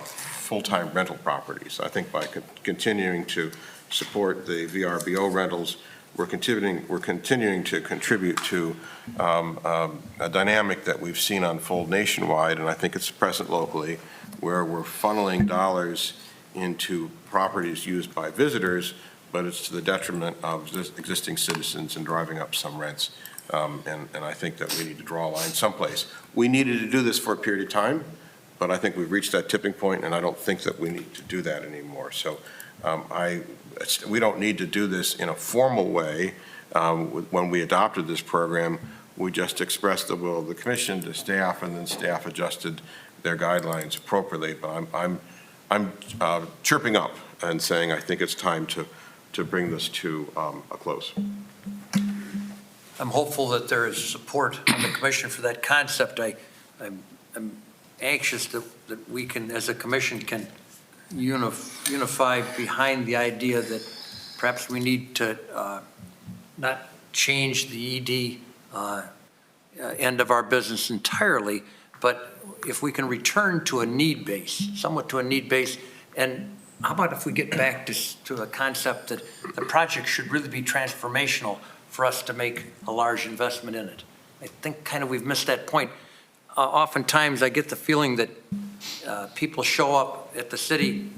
full-time rental properties. I think by continuing to support the VRBO rentals, we're continuing to contribute to a dynamic that we've seen unfold nationwide, and I think it's present locally, where we're funneling dollars into properties used by visitors, but it's to the detriment of existing citizens and driving up some rents. And I think that we need to draw a line someplace. We needed to do this for a period of time, but I think we've reached that tipping point, and I don't think that we need to do that anymore. So we don't need to do this in a formal way. When we adopted this program, we just expressed the will of the commission to staff, and then staff adjusted their guidelines appropriately. But I'm chirping up and saying I think it's time to bring this to a close. I'm hopeful that there is support on the commission for that concept. I'm anxious that we can, as a commission, can unify behind the idea that perhaps we need to not change the ED end of our business entirely, but if we can return to a need base, somewhat to a need base, and how about if we get back to a concept that the project should really be transformational for us to make a large investment in it? I think kind of we've missed that point. Oftentimes I get the feeling that people show up at the city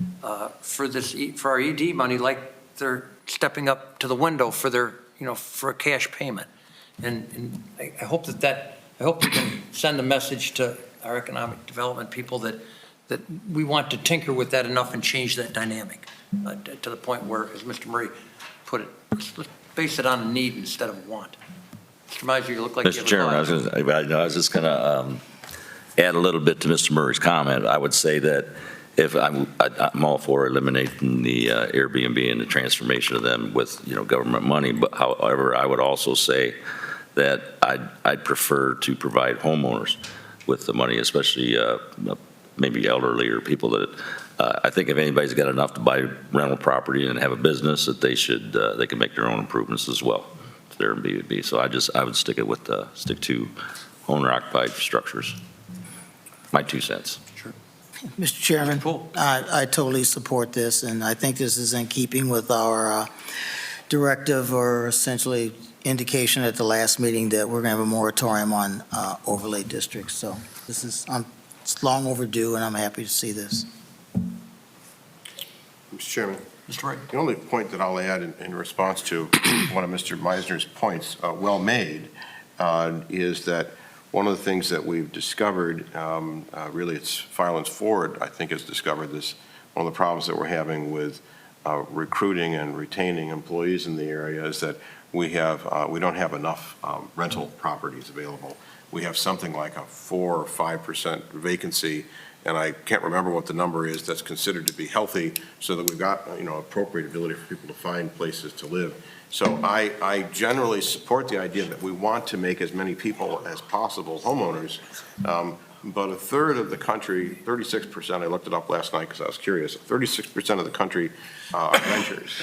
for our ED money like they're stepping up to the window for their, for a cash payment. And I hope I hope we can send a message to our economic development people that we want to tinker with that enough and change that dynamic to the point where, as Mr. Murray put it, let's base it on a need instead of want. Mr. Miser, you look like you have Mr. a Chairman, I was just going to add a little bit to Mr. Murray's comment. I would say that if I'm all for eliminating the Airbnb and the transformation of them with government money, but however, I would also say that I'd prefer to provide homeowners with the money, especially maybe elderly or people that I think if anybody's got enough to buy rental property and have a business, that they can make their own improvements as well to their Airbnb. So I would stick to owner occupied structures. My 2 cents. Mr. Chairman, Cool. I totally support this, and I think this is in keeping with our directive, or essentially indication at the last meeting, that we're going to have a moratorium on overlay districts. So this is it's long overdue, and I'm happy to see this. Mr. Chairman, Mr. Murray. the only point that I'll add in response to one of Mr. Meisner's points, well made, is that one of the things that we've discovered, really it's Firelands Ford, I think, has discovered this, one of the problems that we're having with recruiting and retaining employees in the area is that we don't have enough rental properties available. We have something like a 4 or 5% vacancy, and I can't remember what the number is that's considered to be healthy, so that we've got appropriate ability for people to find places to live. So I generally support the idea that we want to make as many people as possible homeowners, but a third of the country, 36%, I looked it up last night because I was curious, 36% of the country are renters.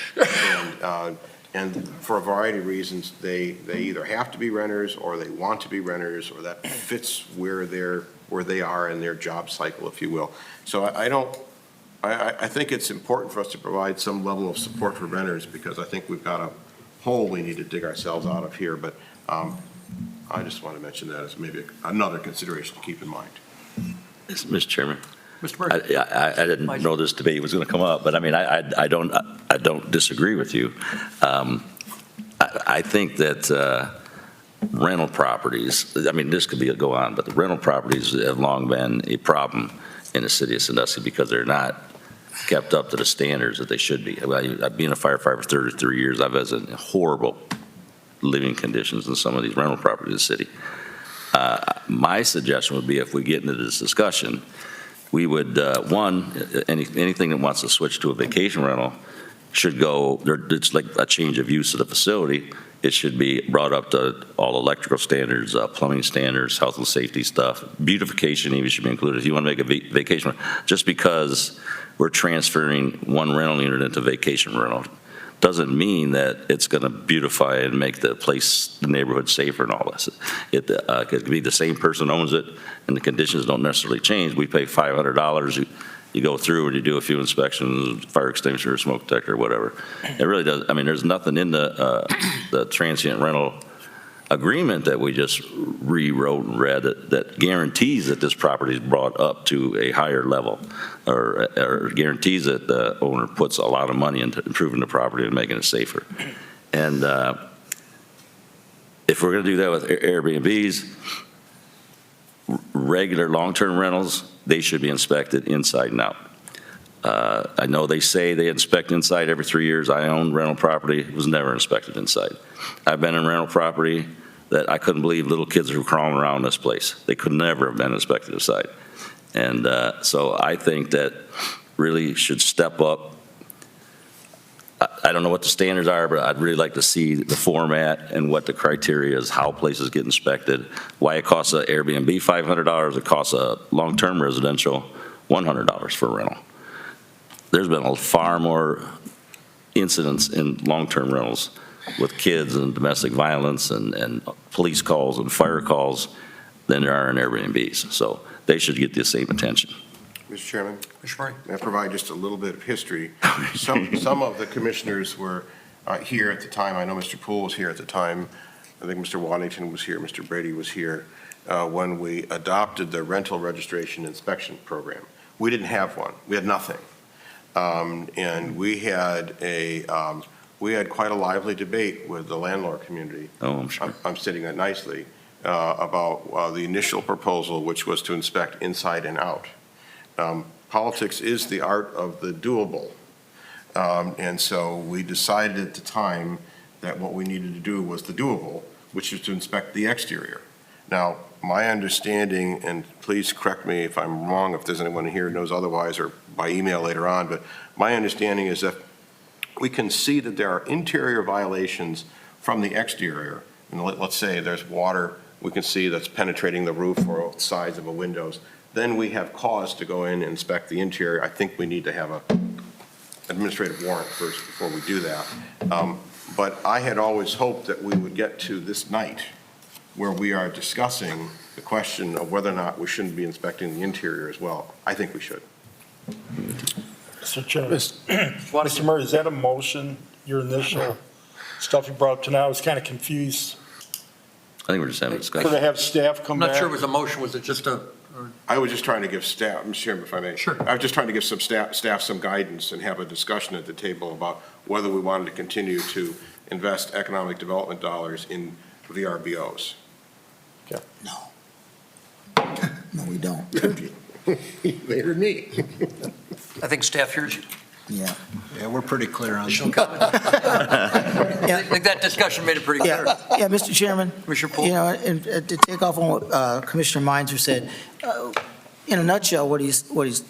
And for a variety of reasons, they either have to be renters or they want to be renters, or that fits where they are in their job cycle, if you will. So I think it's important for us to provide some level of support for renters, because I think we've got a hole we need to dig ourselves out of here. But I just want to mention that as maybe another consideration to keep in mind. Mr. Chairman. Mr. Murray. I didn't know this debate was going to come up, but I mean, I don't disagree with you. I think that rental properties, I mean, this could go on, but the rental properties have long been a problem in the city of Sandusky because they're not kept up to the standards that they should be. I've been a firefighter for 33 years. I've had horrible living conditions in some of these rental properties in the city. My suggestion would be, if we get into this discussion, we would, anything that wants to switch to a vacation rental should go, it's like a change of use of the facility. It should be brought up to all electrical standards, plumbing standards, health and safety stuff. Beautification even should be included. If you want to make a vacation, just because we're transferring one rental unit into vacation rental doesn't mean that it's going to beautify and make the neighborhood safer and all this. It could be the same person owns it and the conditions don't necessarily change. We pay $500 You go through and you do a few inspections, fire extinguisher, smoke detector, whatever. It really does, I mean, there's nothing in the transient rental agreement that we just rewrote and read that guarantees that this property is brought up to a higher level, or guarantees that the owner puts a lot of money into improving the property and making it safer. And if we're going to do that with Airbnbs, regular long-term rentals, they should be inspected inside and out. I know they say they inspect inside every 3 years. I own rental property, it was never inspected inside. I've been in rental property that I couldn't believe little kids were crawling around this place. They could never have been inspected inside. And so I think that really should step up. I don't know what the standards are, but I'd really like to see the format and what the criteria is, how places get inspected, why it costs an Airbnb $500, it costs a long-term residential $100 for rental. There's been far more incidents in long-term rentals with kids and domestic violence and police calls and fire calls than there are in Airbnbs. So they should get the same attention. Mr. Chairman, Mr. Murray? may I provide just a little bit of history? Some of the commissioners were here at the time. I know Mr. Poole was here at the time. I think Mr. Waddington was here, Mr. Brady was here, when we adopted the rental registration inspection program. We didn't have one. We had nothing. And we had quite a lively debate with the landlord community. Oh, I'm sure. I'm stating that nicely, about the initial proposal, which was to inspect inside and out. Politics is the art of the doable. And so we decided at the time that what we needed to do was the doable, which is to inspect the exterior. Now, my understanding, and please correct me if I'm wrong, if there's anyone here who knows otherwise, or by email later on, but my understanding is that we can see that there are interior violations from the exterior. And let's say there's water, we can see that's penetrating the roof or sides of the windows. Then we have cause to go in and inspect the interior. I think we need to have a administrative warrant first before we do that. But I had always hoped that we would get to this night where we are discussing the question of whether or not we shouldn't be inspecting the interior as well. I think we should. Mr. Chairman, Mr. Murray, is that a motion, your initial stuff you brought up tonight? I was kind of confused. I think we're just having a discussion. Could I have staff I'm come back? not sure it was a motion, was it just a? I was just trying to give staff, Mr. Chairman, if I may. Sure. I was just trying to give some staff some guidance and have a discussion at the table about whether we wanted to continue to invest economic development dollars in VRBOs. No, we don't. They heard me. I think staff hears you. Yeah. Yeah, we're pretty clear on Additional that. comment? I think that discussion made it pretty clear. Yeah, Mr. Chairman, Commissioner Poole? you know, and to take off on what Commissioner Meinzer said, in a nutshell, what he's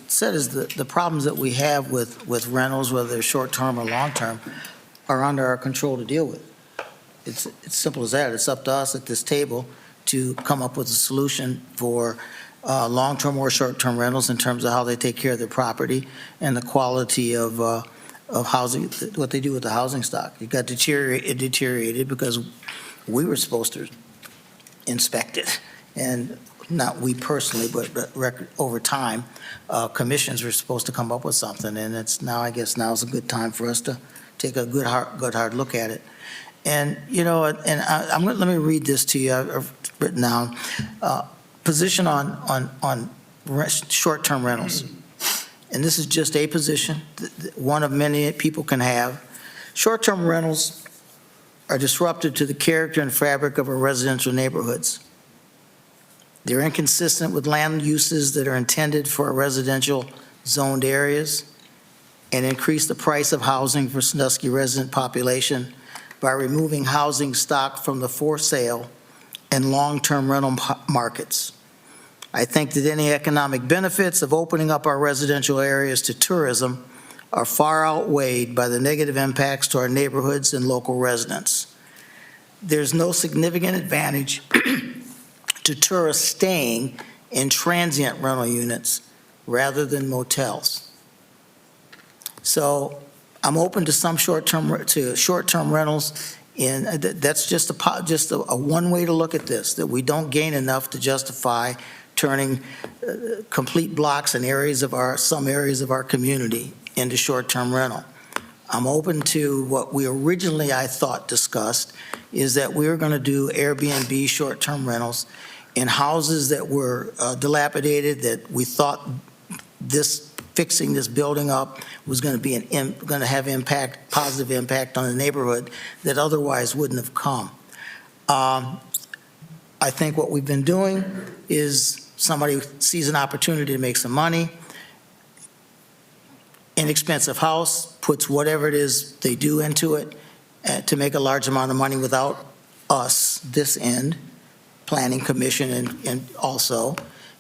said is the problems that we have with rentals, whether they're short-term or long-term, are under our control to deal with. It's simple as that. It's up to us at this table to come up with a solution for long-term or short-term rentals in terms of how they take care of their property and the quality of housing, what they do with the housing stock. It got deteriorated because we were supposed to inspect it, and not we personally, but over time, commissions were supposed to come up with something, and it's now, I guess now's a good time for us to take a good hard look at it. And, you know, and let me read this to you. I've written down, position on short-term rentals. And this is just a position, one of many people can have. Short-term rentals are disruptive to the character and fabric of our residential neighborhoods. They're inconsistent with land uses that are intended for our residential zoned areas and increase the price of housing for Sandusky resident population by removing housing stock from the for sale and long-term rental markets. I think that any economic benefits of opening up our residential areas to tourism are far outweighed by the negative impacts to our neighborhoods and local residents. There's no significant advantage to tourists staying in transient rental units rather than motels. So I'm open to some short-term rentals, and that's just a one way to look at this, that we don't gain enough to justify turning complete blocks in some areas of our community into short-term rental. I'm open to what we originally, I thought, discussed, is that we were going to do Airbnb short-term rentals in houses that were dilapidated, that we thought fixing this building up was going to have positive impact on the neighborhood that otherwise wouldn't have come. I think what we've been doing is somebody sees an opportunity to make some money, inexpensive house, puts whatever it is they do into it to make a large amount of money without us, this end, planning commission, and also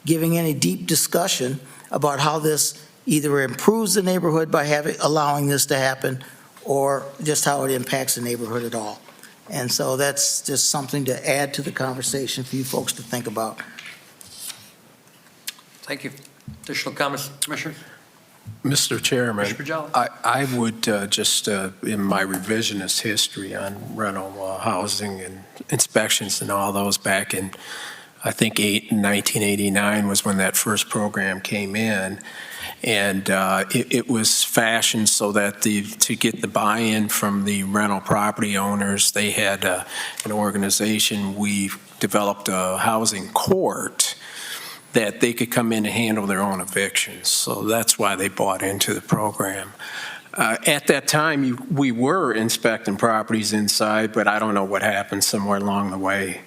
giving any deep discussion about how this either improves the neighborhood by allowing this to happen, or just how it impacts the neighborhood at all. And so that's just something to add to the conversation for you folks to think about. Thank you. Additional comments, Commissioner? Mr. Chairman, Mr. Pajala? I would just, in my revisionist history on rental housing and inspections and all those back in, I think, 1989 was when that first program came in. And it was fashioned so that to get the buy-in from the rental property owners, they had an organization. We developed a housing court that they could come in and handle their own evictions. So that's why they bought into the program. At that time, we were inspecting properties inside, but I don't know what happened somewhere along the way.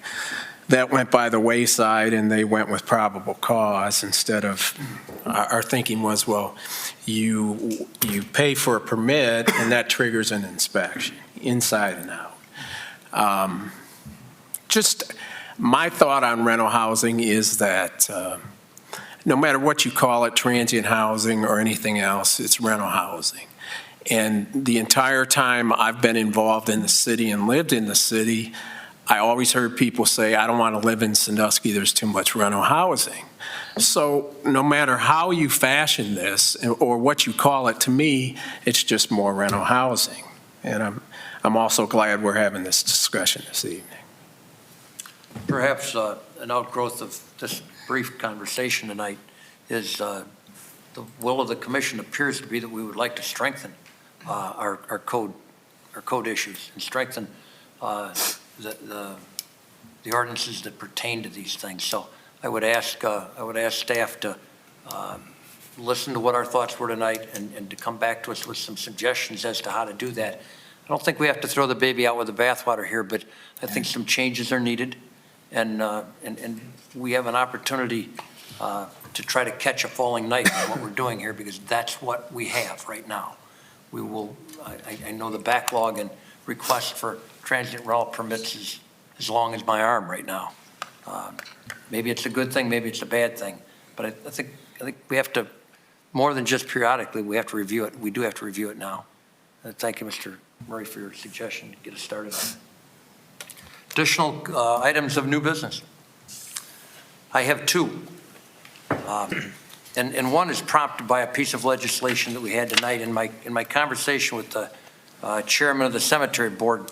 That went by the wayside, and they went with probable cause instead of, our thinking was, well, you pay for a permit, and that triggers an inspection, inside and out. Just my thought on rental housing is that no matter what you call it, transient housing or anything else, it's rental housing. And the entire time I've been involved in the city and lived in the city, I always heard people say, I don't want to live in Sandusky, there's too much rental housing. So no matter how you fashion this or what you call it, to me, it's just more rental housing. And I'm also glad we're having this discussion this evening. Perhaps an outgrowth of this brief conversation tonight is the will of the commission appears to be that we would like to strengthen our code issues and strengthen the ordinances that pertain to these things. So I would ask staff to listen to what our thoughts were tonight and to come back to us with some suggestions as to how to do that. I don't think we have to throw the baby out with the bathwater here, but I think some changes are needed, and we have an opportunity to try to catch a falling knife in what we're doing here, because that's what we have right now. We will. I know the backlog and requests for transient rental permits is as long as my arm right now. Maybe it's a good thing, maybe it's a bad thing, but I think we have to, more than just periodically, we have to review it. We do have to review it now. Thank you, Mr. Murray, for your suggestion to get us started on it. Additional items of new business. I have two. And one is prompted by a piece of legislation that we had tonight in my conversation with the chairman of the cemetery board.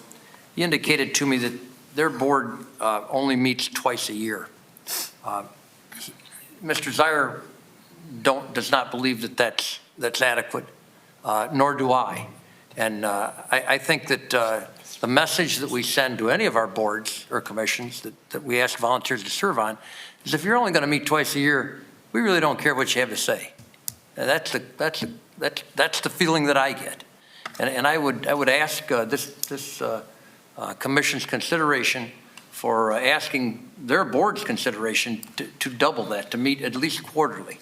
He indicated to me that their board only meets twice a year. Mr. Zier does not believe that that's adequate, nor do I. And I think that the message that we send to any of our boards or commissions that we ask volunteers to serve on is, if you're only going to meet twice a year, we really don't care what you have to say. And that's the feeling that I get. And I would ask this commission's consideration for asking their board's consideration to double that, to meet at least quarterly.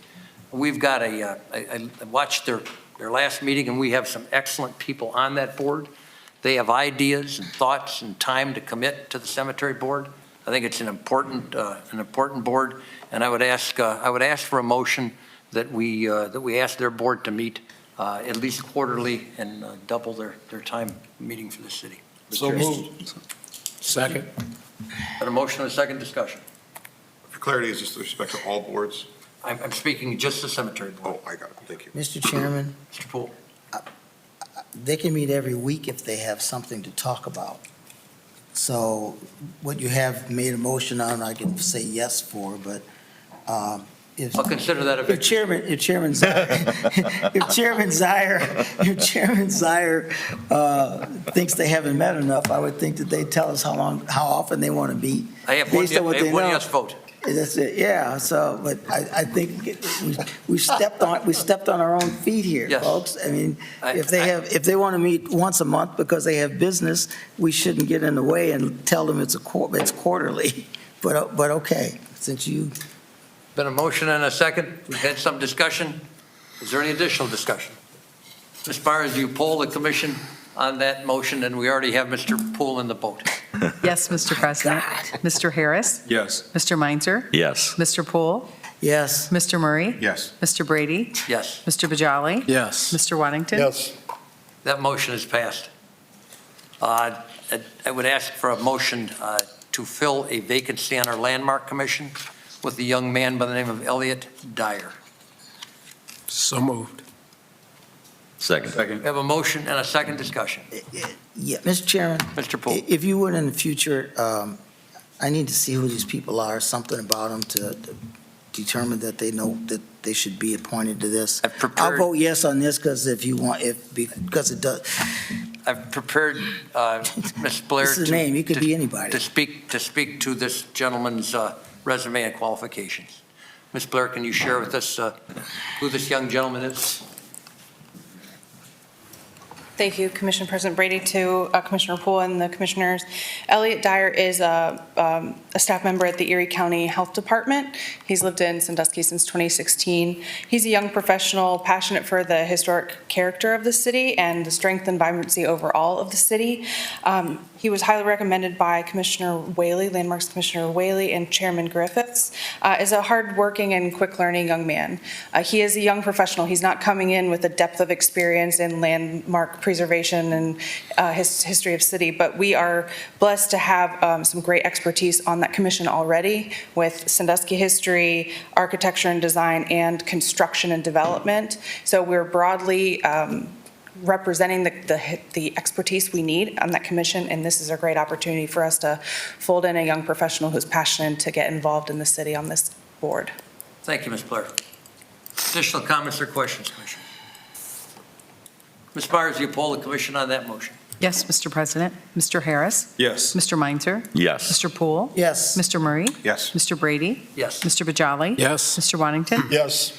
We've got I watched their last meeting, and we have some excellent people on that board. They have ideas and thoughts and time to commit to the cemetery board. I think it's an important board, and I would ask for a motion that we ask their board to meet at least quarterly and double their time meeting for the city. So moved. Second. Got a motion and a second discussion. For clarity, is this with respect to all boards? I'm speaking just the cemetery board. Oh, I got it. Thank you. Mr. Chairman, Mr. Poole. they can meet every week if they have something to talk about. So what you have made a motion on, I can say yes for, but If I'll consider that a if victory. Chairman Zier, if Chairman Zier thinks they haven't met enough, I would think that they'd tell us how often they want to meet. I have one Based on what they know. yes vote. That's it, yeah, so, but I think we stepped on our own feet here, Yes. folks. I mean, I- if they want to meet once a month because they have business, we shouldn't get in the way and tell them it's quarterly. But okay, since you, Been a motion and a second. We've had some discussion. Is there any additional discussion? Ms. Byers, you poll the commission on that motion, and we already have Mr. Poole in the boat. Yes, Mr. President. Mr. Harris? Yes. Mr. Meinzer? Yes. Mr. Poole? yes. Mr. Murray? Yes. Mr. Brady? Yes, Mr. Bajali? Yes. Mr. Waddington? Yes. that motion is passed. I would ask for a motion to fill a vacancy on our Landmark Commission with a young man by the name of Elliot Dyer. So moved. Second. We have a motion and a second discussion. Yeah, Mr. Chairman, Mr. Poole. if you would in the future, I need to see who these people are, something about them to determine that they know that they should be appointed to this. I've I'll prepared, vote yes on this because because it does, I've prepared Ms. Blair this is a name, it could be anybody. to speak to this gentleman's resume and qualifications. Ms. Blair, can you share with us who this young gentleman is? Thank you, Commissioner President Brady, to Commissioner Poole and the commissioners. Elliot Dyer is a staff member at the Erie County Health Department. He's lived in Sandusky since 2016. He's a young professional, passionate for the historic character of the city and the strength and vibrancy overall of the city. He was highly recommended by Commissioner Whaley, Landmarks Commissioner Whaley, and Chairman Griffiths, as a hardworking and quick-learning young man. He is a young professional. He's not coming in with a depth of experience in landmark preservation and history of city, but we are blessed to have some great expertise on that commission already with Sandusky history, architecture and design, and construction and development. So we're broadly representing the expertise we need on that commission, and this is a great opportunity for us to fold in a young professional who's passionate to get involved in the city on this board. Thank you, Ms. Blair. Additional comments or questions, Commissioner? Ms. Byers, you poll the commission on that motion. Yes, Mr. President. Mr. Harris? Yes. Mr. Meinzer? Yes. Mr. Poole? Yes. Mr. Murray? Yes. Mr. Brady? Yes, Mr. Bajali? Yes. Mr. Waddington? Yes.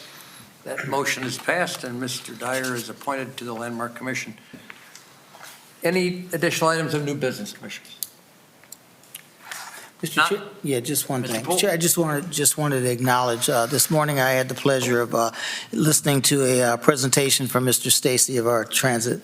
that motion is passed, and Mr. Dyer is appointed to the Landmark Commission. Any additional items of new business, Commissioners? Mr. Not- Chair, yeah, just one Mr. thing. Poole. Chair, I just wanted to acknowledge, this morning I had the pleasure of listening to a presentation from Mr. Stacy of our transit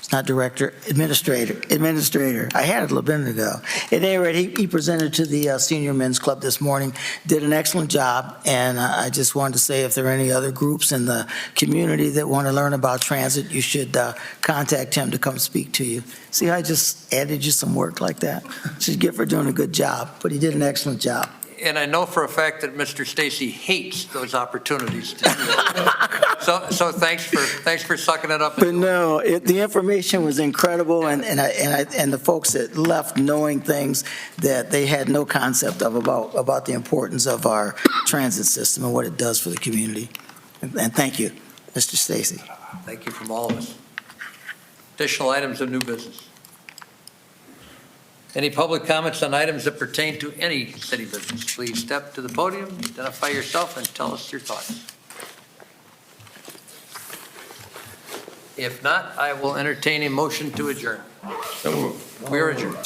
it's not director, administrator. I had it a little bit ago. At any rate, he presented to the Senior Men's Club this morning, did an excellent job, and I just wanted to say if there are any other groups in the community that want to learn about transit, you should contact him to come speak to you. See, I just added you some work like that. Should get for doing a good job, but he did an excellent job. And I know for a fact that Mr. Stacy hates those opportunities to do that. So thanks for sucking it up. But no, the information was incredible, and the folks that left knowing things that they had no concept of about the importance of our transit system and what it does for the community. And thank you, Mr. Stacy. Thank you from all of us. Additional items of new business. Any public comments on items that pertain to any city business? Please step to the podium, identify yourself, and tell us your thoughts. If not, I will entertain a motion to adjourn. We are adjourned.